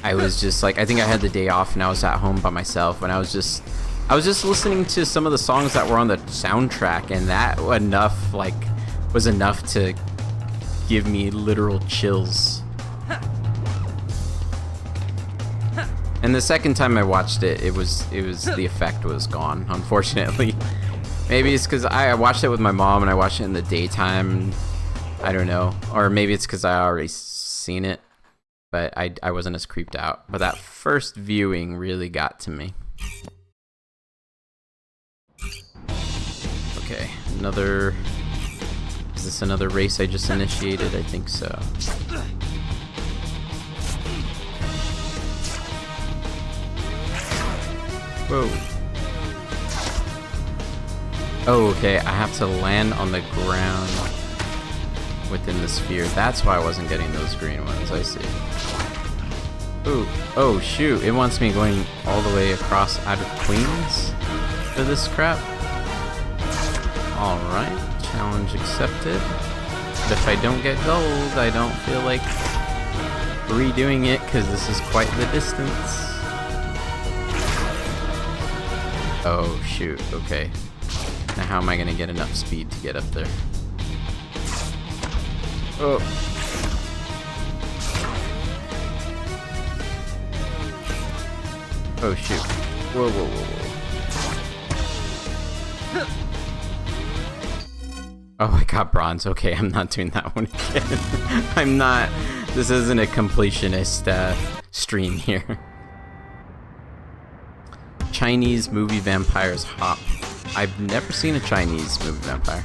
I was just like, I think I had the day off and I was at home by myself, and I was just listening to some of the songs that were on the soundtrack, and that was enough to give me literal chills. And the second time I watched it, it was the effect was gone, unfortunately. Maybe it's because I watched it with my mom and I watched it in the daytime. I don't know. Or maybe it's because I already seen it, but I wasn't as creeped out. But that first viewing really got to me. Okay, is this another race I just initiated? I think so. Whoa. Oh, okay, I have to land on the ground within the sphere. That's why I wasn't getting those green ones, I see. Ooh, oh shoot, it wants me going all the way across out of Queens for this crap. Alright, challenge accepted. But if I don't get gold, I don't feel like redoing it, because this is quite the distance. Oh shoot, okay. Now how am I gonna get enough speed to get up there? Oh. Oh shoot. Whoa, whoa, whoa, whoa. Oh, I got bronze. Okay, I'm not doing that one again. I'm not. This isn't a completionist stream here. Chinese movie vampires hop. I've never seen a Chinese movie vampire.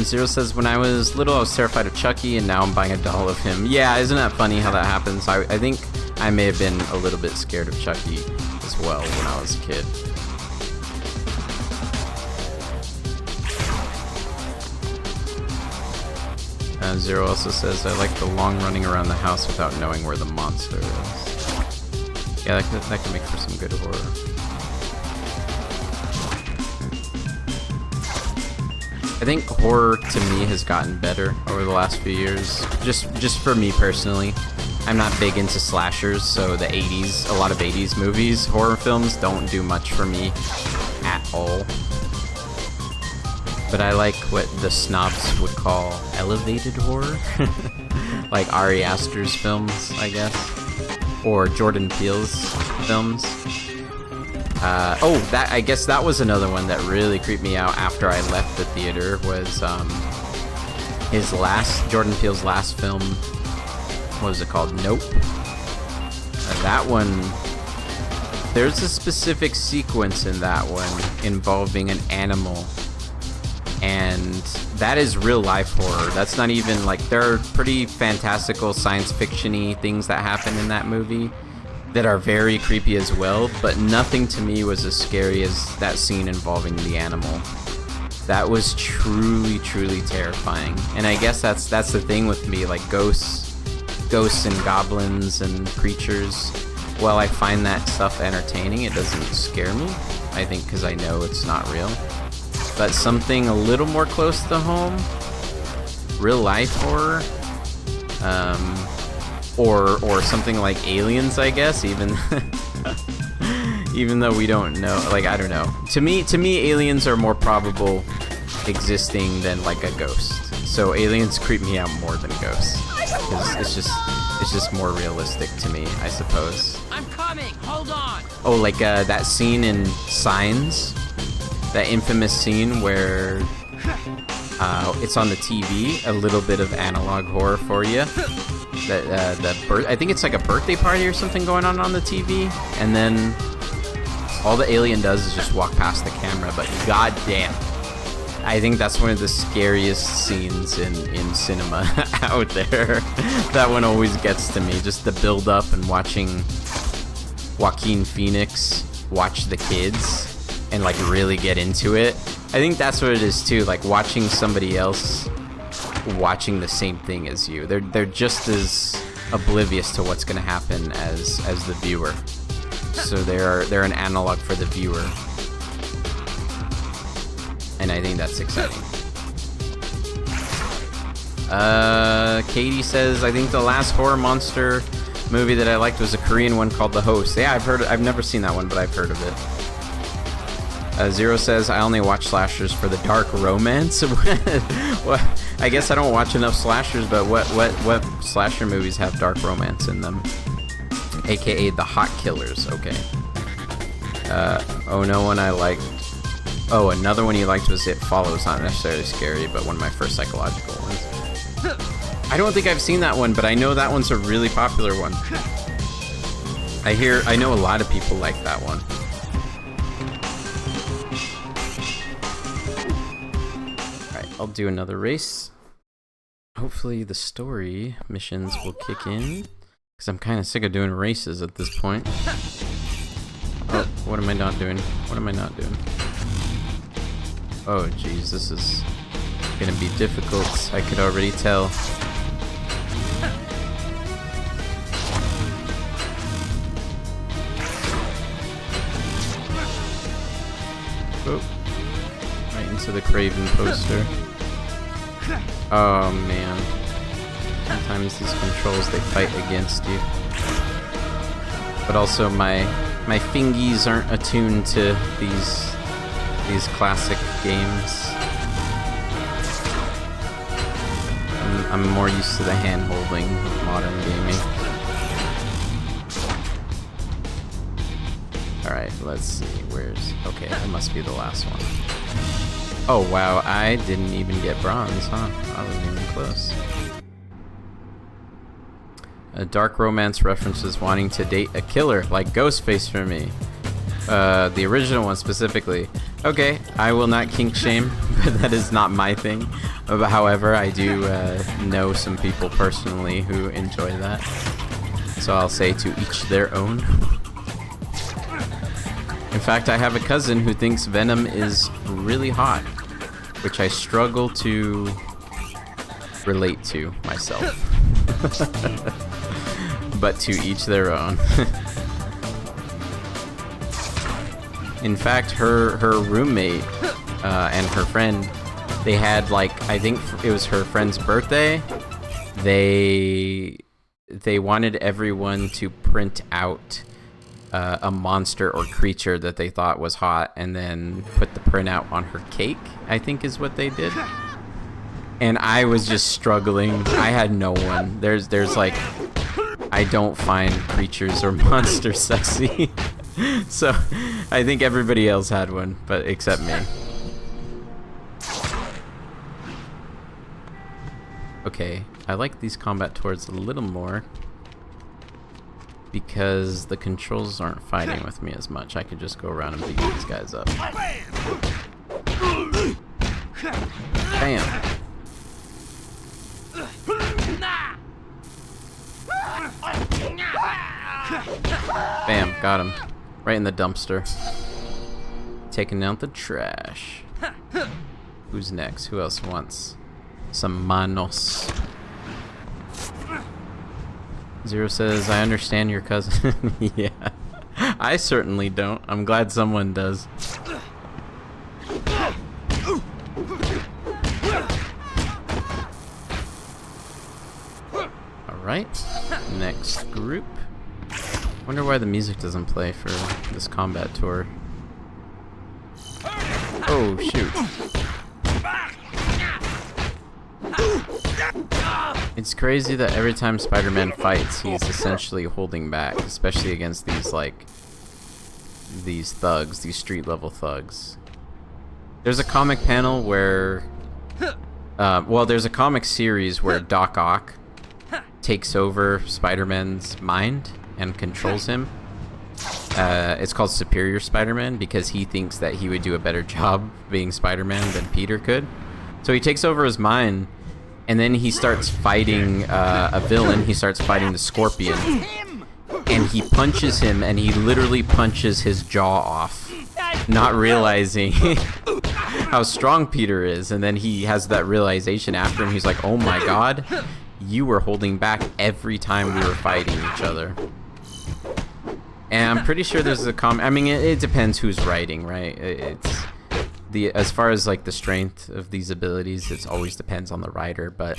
Zero says, when I was little, I was terrified of Chucky, and now I'm buying a doll of him. Yeah, isn't that funny how that happens? I think I may have been a little bit scared of Chucky as well when I was a kid. Zero also says, I like the long running around the house without knowing where the monster is. Yeah, that could make for some good horror. I think horror to me has gotten better over the last few years. Just for me personally. I'm not big into slashers, so the 80s, a lot of 80s movies, horror films don't do much for me at all. But I like what the snobs would call elevated horror. Like Ari Aster's films, I guess. Or Jordan Peele's films. I guess that was another one that really creeped me out after I left the theater, was Jordan Peele's last film. What was it called? Nope. That one, there's a specific sequence in that one involving an animal, and that is real life horror. That's not even like, there are pretty fantastical science fiction-y things that happen in that movie that are very creepy as well, but nothing to me was as scary as that scene involving the animal. That was truly, truly terrifying. And I guess that's the thing with me, like ghosts and goblins and creatures. While I find that stuff entertaining, it doesn't scare me. I think because I know it's not real. But something a little more close to home, real life horror, or something like Aliens, I guess, even even though we don't know, like, I don't know. To me Aliens are more probable existing than like a ghost. So aliens creep me out more than ghosts. 'Cause it's just more realistic to me, I suppose. I'm coming. Hold on. Oh, like that scene in Signs, that infamous scene where it's on the TV. A little bit of analog horror for you. I think it's like a birthday party or something going on the TV, and then all the alien does is just walk past the camera. But goddamn, I think that's one of the scariest scenes in cinema out there. That one always gets to me. Just the build up and watching Joaquin Phoenix watch the kids and like really get into it. I think that's what it is too. Like watching somebody else watching the same thing as you. They're just as oblivious to what's gonna happen as the viewer. So they're an analog for the viewer. And I think that's exciting. Katie says, I think the last horror monster movie that I liked was a Korean one called The Host. Yeah, I've never seen that one, but I've heard of it. Zero says, I only watch slashers for the dark romance. What? I guess I don't watch enough slashers, but what slasher movies have dark romance in them? AKA the Hot Killers, okay. Oh, no one I liked. Oh, another one you liked was It Follows. Not necessarily scary, but one of my first psychological ones. I don't think I've seen that one, but I know that one's a really popular one. I know a lot of people like that one. Alright, I'll do another race. Hopefully the story missions will kick in, because I'm kind of sick of doing races at this point. Oh, what am I not doing? What am I not doing? Oh geez, this is gonna be difficult. I could already tell. Oh, right into the Craven poster. Oh man. Sometimes these controls, they fight against you. But also my fingies aren't attuned to these classic games. I'm more used to the hand-holding of modern gaming. Alright, let's see, okay, that must be the last one. Oh wow, I didn't even get bronze, huh? I wasn't even close. A dark romance references wanting to date a killer, like Ghostface for me. The original one specifically. Okay, I will not kink shame, but that is not my thing. However, I do know some people personally who enjoy that. So I'll say to each their own. In fact, I have a cousin who thinks Venom is really hot, which I struggle to relate to myself. But to each their own. In fact, her roommate and her friend, they had like, I think it was her friend's birthday. They wanted everyone to print out a monster or creature that they thought was hot, and then put the printout on her cake, I think is what they did. And I was just struggling. I had no one. There's like, I don't find creatures or monsters sexy. So I think everybody else had one, but except me. Okay, I like these combat tours a little more because the controls aren't fighting with me as much. I could just go around and beat these guys up. Bam! Bam, got him. Right in the dumpster. Taking out the trash. Who's next? Who else wants some manos? Zero says, I understand your cousin. Yeah. I certainly don't. I'm glad someone does. Alright. Next group. Wonder why the music doesn't play for this combat tour. Oh, shoot. It's crazy that every time Spider-Man fights, he's essentially holding back, especially against these, like, these thugs, these street-level thugs. There's a comic panel where, well, there's a comic series where Doc Ock takes over Spider-Man's mind and controls him. It's called Superior Spider-Man because he thinks that he would do a better job being Spider-Man than Peter could. So he takes over his mind, and then he starts fighting a villain. He starts fighting the Scorpion, and he punches him, and he literally punches his jaw off, not realizing how strong Peter is. And then he has that realization after him. He's like, oh my god, you were holding back every time we were fighting each other. And I'm pretty sure there's a I mean, it depends who's writing, right? It's as far as like the strength of these abilities, it always depends on the writer. But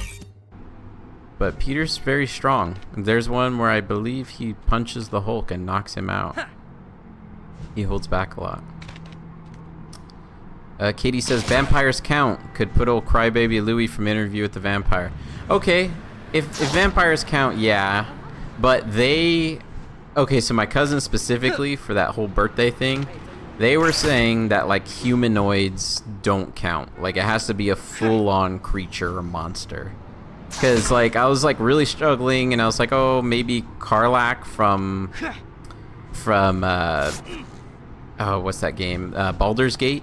Peter's very strong. There's one where I believe he punches the Hulk and knocks him out. He holds back a lot. Katie says vampires count. Could put old crybaby Louie from Interview with the Vampire. Okay, if vampires count, yeah, but they. Okay, so my cousin specifically, for that whole birthday thing, they were saying that, like, humanoids don't count. Like, it has to be a full-on creature or monster. Because, like, I was, like, really struggling, and I was like, oh, maybe Karlach from oh, what's that game? Baldur's Gate?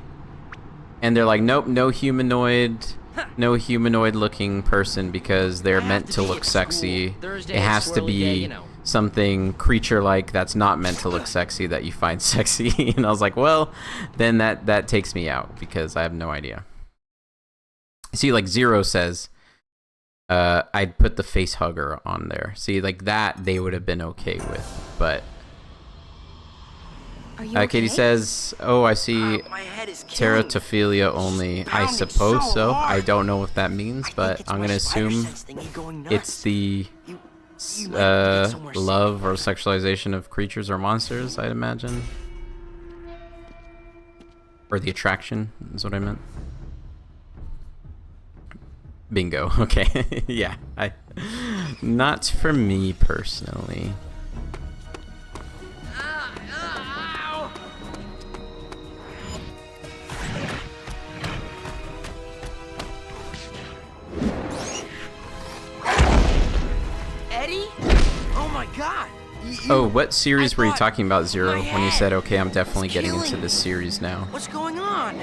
And they're like, nope, no humanoid-looking person because they're meant to look sexy. It has to be something creature-like that's not meant to look sexy that you find sexy. And I was like, well, then that takes me out because I have no idea. See, like Zero says, I'd put the face hugger on there. See, like that they would have been okay with, but Katie says, oh, I see teratophilia only. I suppose so. I don't know what that means, but I'm gonna assume it's the love or sexualization of creatures or monsters, I'd imagine. Or the attraction is what I meant. Bingo. Okay. Yeah. Not for me personally. Eddie? Oh my god! Oh, what series were you talking about, Zero, when you said, okay, I'm definitely getting into this series now? What's going on?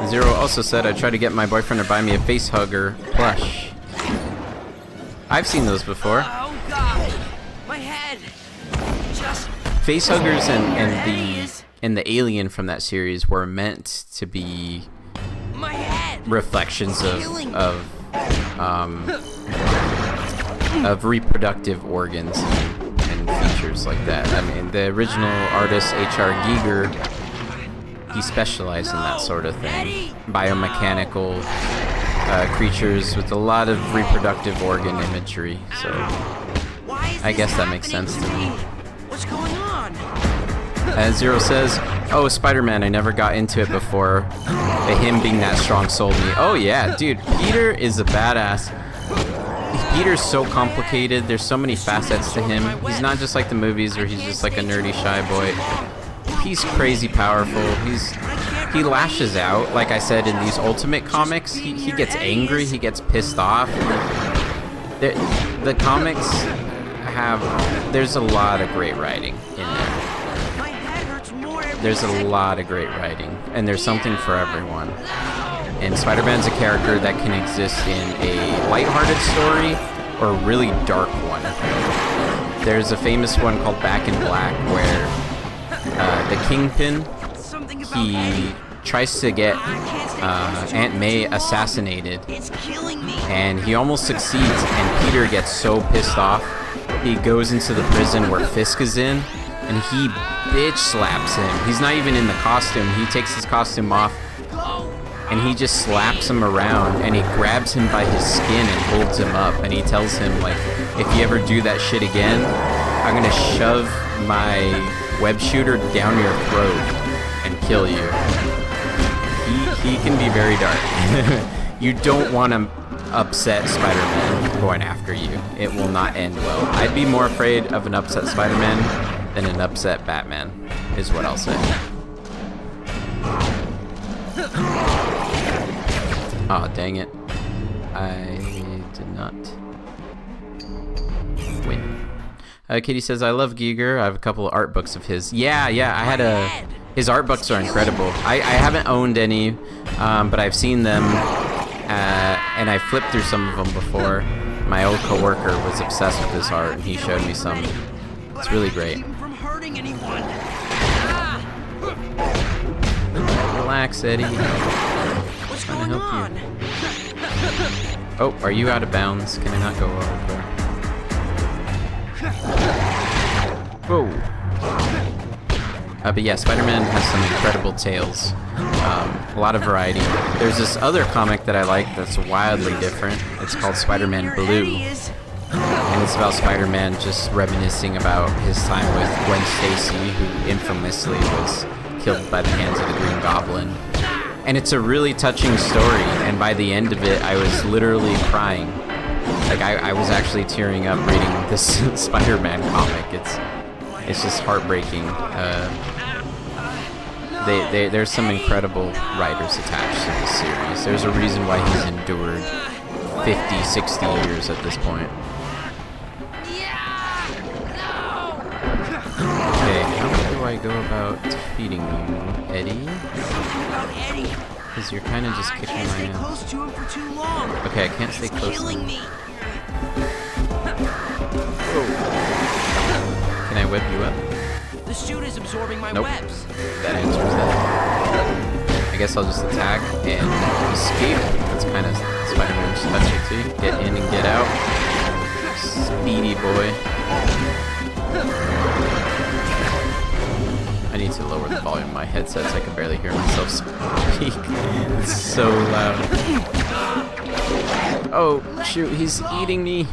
Zero also said, I tried to get my boyfriend to buy me a face hugger plush. I've seen those before. Oh god! My head! Just Face huggers and the alien from that series were meant to be my head! reflections of reproductive organs and features like that. I mean, the original artist H.R. Giger, he specialized in that sort of thing. Biomechanical creatures with a lot of reproductive organ imagery. So I guess that makes sense to me. What's going on? Zero says, oh, Spider-Man, I never got into it before. Him being that strong sold me. Oh yeah, dude, Peter is a badass. Peter's so complicated. There's so many facets to him. He's not just like the movies where he's just like a nerdy shy boy. He's crazy powerful. He lashes out. Like I said, in these Ultimate comics, he gets angry. He gets pissed off. The comics there's a lot of great writing in there. There's a lot of great writing, and there's something for everyone. And Spider-Man's a character that can exist in a lighthearted story or a really dark one. There's a famous one called Back in Black where the Kingpin, he tries to get Aunt May assassinated, and he almost succeeds, and Peter gets so pissed off, he goes into the prison where Fisk is in, and he bitch slaps him. He's not even in the costume. He takes his costume off, and he just slaps him around, and he grabs him by his skin and holds him up, and he tells him, like, if you ever do that shit again, I'm gonna shove my web shooter down your throat and kill you. He can be very dark. You don't want to upset Spider-Man going after you. It will not end well. I'd be more afraid of an upset Spider-Man than an upset Batman, is what I'll say. Aw, dang it. I did not win. Katie says, I love Giger. I have a couple of art books of his. Yeah, I had his art books are incredible. I haven't owned any, but I've seen them, and I flipped through some of them before. My old coworker was obsessed with his art, and he showed me some. It's really great. Relax, Eddie. What's going on? Oh, are you out of bounds? Can I not go over? Whoa. But yeah, Spider-Man has some incredible tales. A lot of variety. There's this other comic that I like that's wildly different. It's called Spider-Man Blue. And it's about Spider-Man just reminiscing about his time with Gwen Stacy, who infamously was killed by the hands of the Green Goblin. And it's a really touching story, and by the end of it, I was literally crying. Like, I was actually tearing up reading this Spider-Man comic. It's just heartbreaking. There's some incredible writers attached to this series. There's a reason why he's endured 50, 60 years at this point. Okay, how do I go about defeating you, Eddie? Because you're kind of just kicking my ass. Okay, I can't stay close to him. Can I web you up? The suit is absorbing my Nope. webs. That answers that. I guess I'll just attack and escape. That's kind of Spider-Man's specialty. Get in and get out. Speedy boy. I need to lower the volume of my headsets. I can barely hear myself speak. It's so loud. Oh, shoot, he's eating me.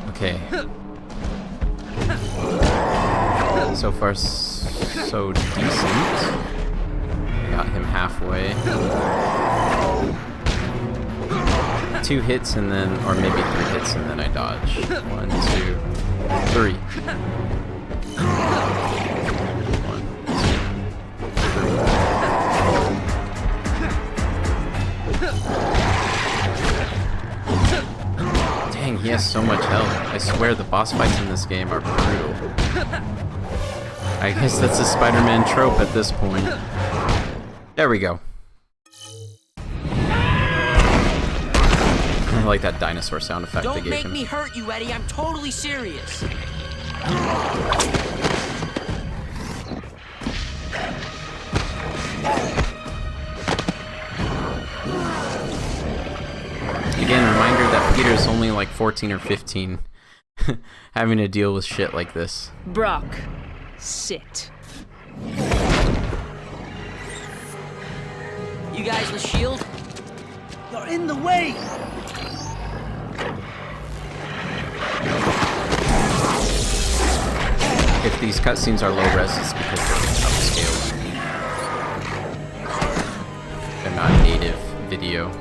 Okay. So far, so decent. I got him halfway. 2 hits and then, or maybe 3 hits and then I dodge. 1, 2, 3. 1, 2, 3. Dang, he has so much health. I swear the boss fights in this game are brutal. I guess that's a Spider-Man trope at this point. There we go. I like that dinosaur sound effect they Don't gave make him. me hurt you, Eddie. I'm totally serious. Again, reminder that Peter's only like 14 or 15, having to deal with shit like this. Brock, sit. You guys with S.H.I.E.L.D.? You're in the way! If these cutscenes are low res, it's because they're upscaled. They're not native video.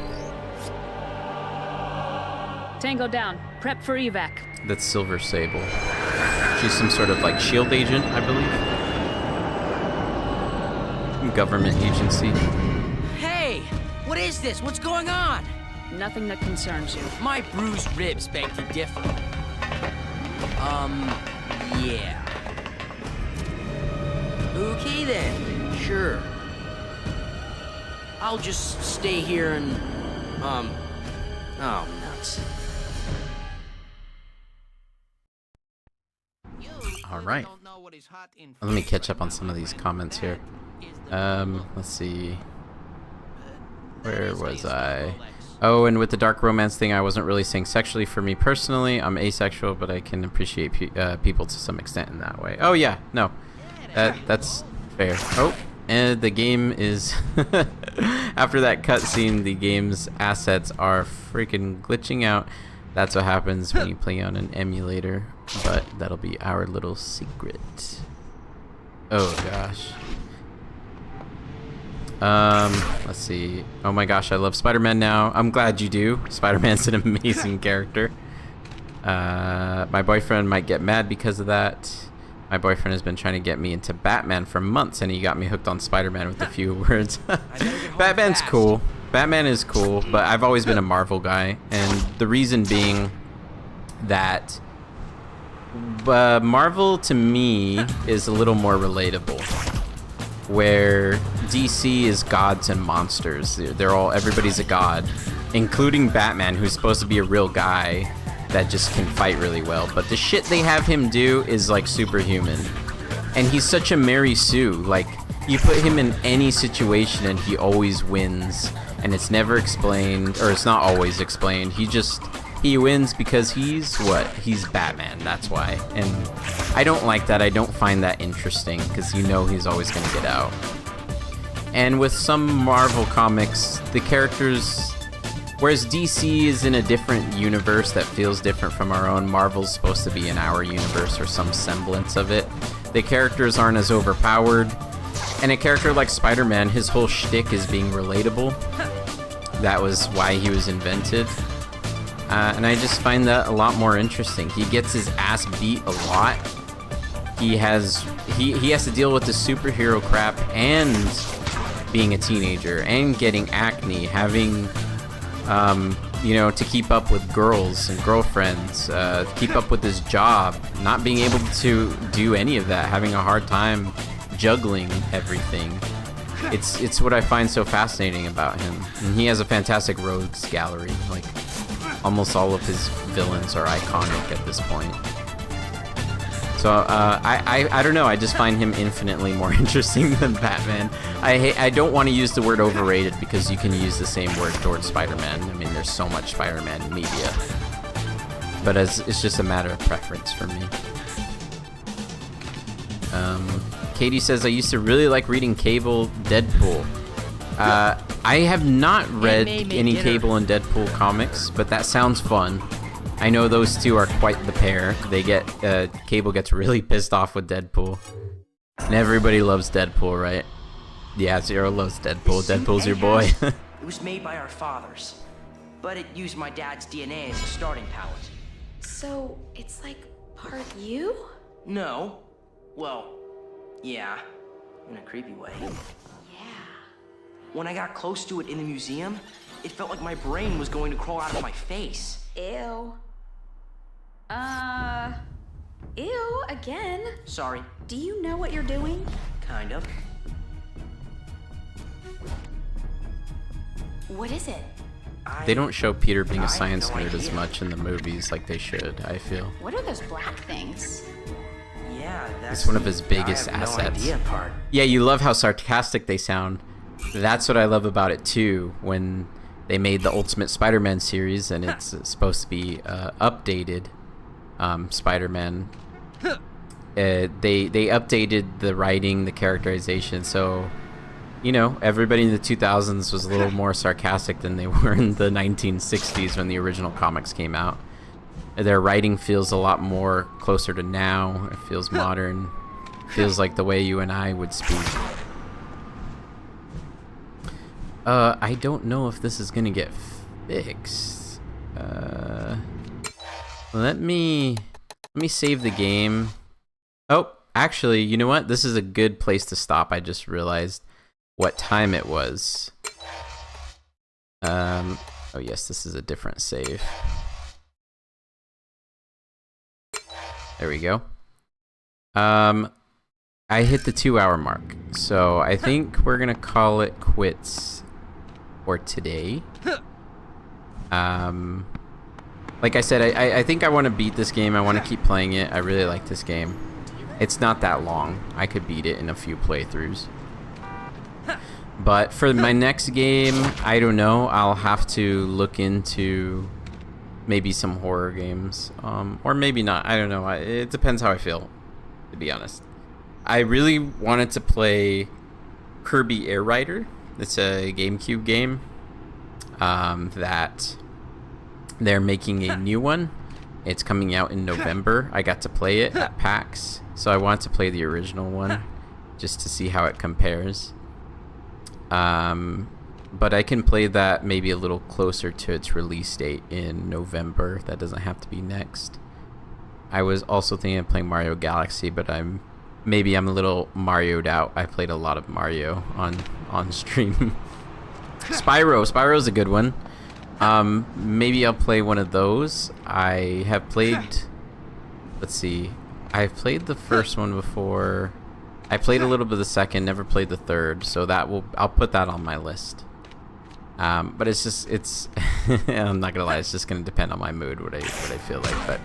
Tango down. Prep for evac. That's Silver Sable. She's some sort of like SHIELD agent, I believe. Government agency. Hey! What is this? What's going on? Nothing that concerns you. My bruised ribs beg to differ. Yeah. Okay then, sure. I'll just stay here and, oh, nuts. All right. Let me catch up on some of these comments here. Let's see. Where was I? Oh, and with the dark romance thing, I wasn't really saying sexually for me personally. I'm asexual, but I can appreciate people to some extent in that way. Oh yeah, no, that's fair. Oh, and the game is after that cutscene, the game's assets are freaking glitching out. That's what happens when you play on an emulator, but that'll be our little secret. Oh gosh. Let's see. Oh my gosh, I love Spider-Man now. I'm glad you do. Spider-Man's an amazing character. My boyfriend might get mad because of that. My boyfriend has been trying to get me into Batman for months, and he got me hooked on Spider-Man with a few words. Batman's cool. Batman is cool, but I've always been a Marvel guy, and the reason being that Marvel to me is a little more relatable, where DC is gods and monsters. Everybody's a god, including Batman, who's supposed to be a real guy that just can fight really well. But the shit they have him do is like superhuman, and he's such a Mary Sue. Like, you put him in any situation and he always wins, and it's never explained, or it's not always explained. He wins because he's Batman, that's why. And I don't like that. I don't find that interesting, because he's always going to get out. And with some Marvel comics, the characters, whereas DC is in a different universe that feels different from our own, Marvel's supposed to be in our universe or some semblance of it. The characters aren't as overpowered. And a character like Spider-Man, his whole shtick is being relatable. That was why he was invented. And I just find that a lot more interesting. He gets his ass beat a lot. He has to deal with the superhero crap and being a teenager and getting acne, having to keep up with girls and girlfriends, keep up with his job, not being able to do any of that, having a hard time juggling everything. It's what I find so fascinating about him. And he has a fantastic rogues gallery. Like, almost all of his villains are iconic at this point. So I don't know. I just find him infinitely more interesting than Batman. I don't want to use the word overrated, because you can use the same word towards Spider-Man. I mean, there's so much Spider-Man media. But it's just a matter of preference for me. Katie says, I used to really like reading Cable Deadpool. I have not read any Cable and Deadpool comics, but that sounds fun. I know those two are quite the pair. Cable gets really pissed off with Deadpool. And everybody loves Deadpool, right? Yeah, Zero loves Deadpool. Deadpool's your boy. It was made by our fathers, but it used my dad's DNA as a starting palette. So, it's like part you? No. Well, yeah, in a creepy way. Yeah. When I got close to it in the museum, it felt like my brain was going to crawl out of my face. Ew. Ew, again? Sorry. Do you know what you're doing? Kind of. What is it? They don't show Peter being a science nerd as much in the movies like they should, I feel. What are those black things? Yeah, that's It's one of his biggest assets. Yeah, you love how sarcastic they sound. That's what I love about it too, when they made the Ultimate Spider-Man series, and it's supposed to be updated Spider-Man. They updated the writing, the characterization, so everybody in the 2000s was a little more sarcastic than they were in the 1960s when the original comics came out. Their writing feels a lot more closer to now. It feels modern. Feels like the way you and I would speak. I don't know if this is gonna get fixed. Let me save the game. Oh, actually, you know what? This is a good place to stop. I just realized what time it was. Oh yes, this is a different save. There we go. I hit the 2-hour mark, so I think we're gonna call it quits for today. Like I said, I think I want to beat this game. I want to keep playing it. I really like this game. It's not that long. I could beat it in a few playthroughs. But for my next game, I don't know. I'll have to look into maybe some horror games, or maybe not. I don't know. It depends how I feel, to be honest. I really wanted to play Kirby Air Rider. It's a GameCube game that they're making a new one. It's coming out in November. I got to play it at PAX, so I wanted to play the original one just to see how it compares. But I can play that maybe a little closer to its release date in November. That doesn't have to be next. I was also thinking of playing Mario Galaxy, but I'm a little Mario'd out. I played a lot of Mario on stream. Spyro's a good one. Maybe I'll play one of those. I have played, let's see, I've played the first one before. I played a little bit of the second, never played the third, so I'll put that on my list. But it's I'm not gonna lie, it's just gonna depend on my mood, what I feel like. But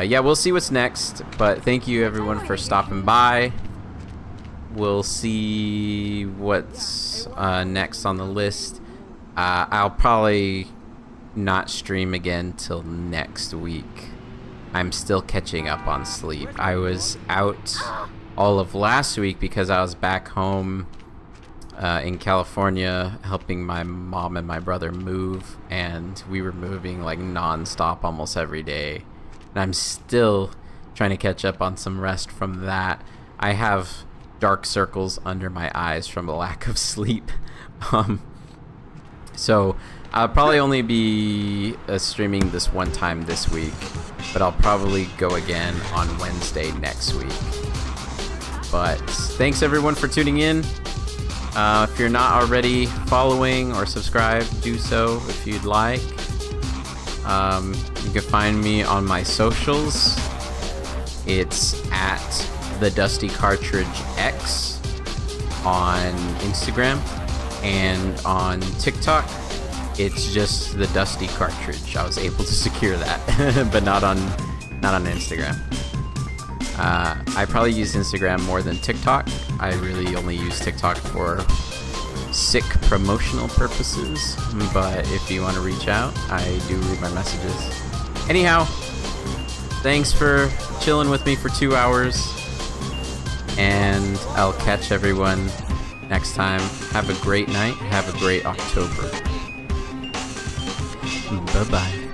yeah, we'll see what's next. But thank you everyone for stopping by. We'll see what's next on the list. I'll probably not stream again till next week. I'm still catching up on sleep. I was out all of last week because I was back home in California helping my mom and my brother move, and we were moving like non-stop almost every day. And I'm still trying to catch up on some rest from that. I have dark circles under my eyes from the lack of sleep. So I'll probably only be streaming this one time this week, but I'll probably go again on Wednesday next week. But thanks everyone for tuning in. If you're not already following or subscribed, do so if you'd like. You can find me on my socials. It's at the Dusty Cartridge X on Instagram, and on TikTok it's just the Dusty Cartridge. I was able to secure that, but not on Instagram. I probably use Instagram more than TikTok. I really only use TikTok for sick promotional purposes, but if you want to reach out, I do read my messages. Anyhow, thanks for chilling with me for 2 hours, and I'll catch everyone next time. Have a great night. Have a great October. Bye-bye.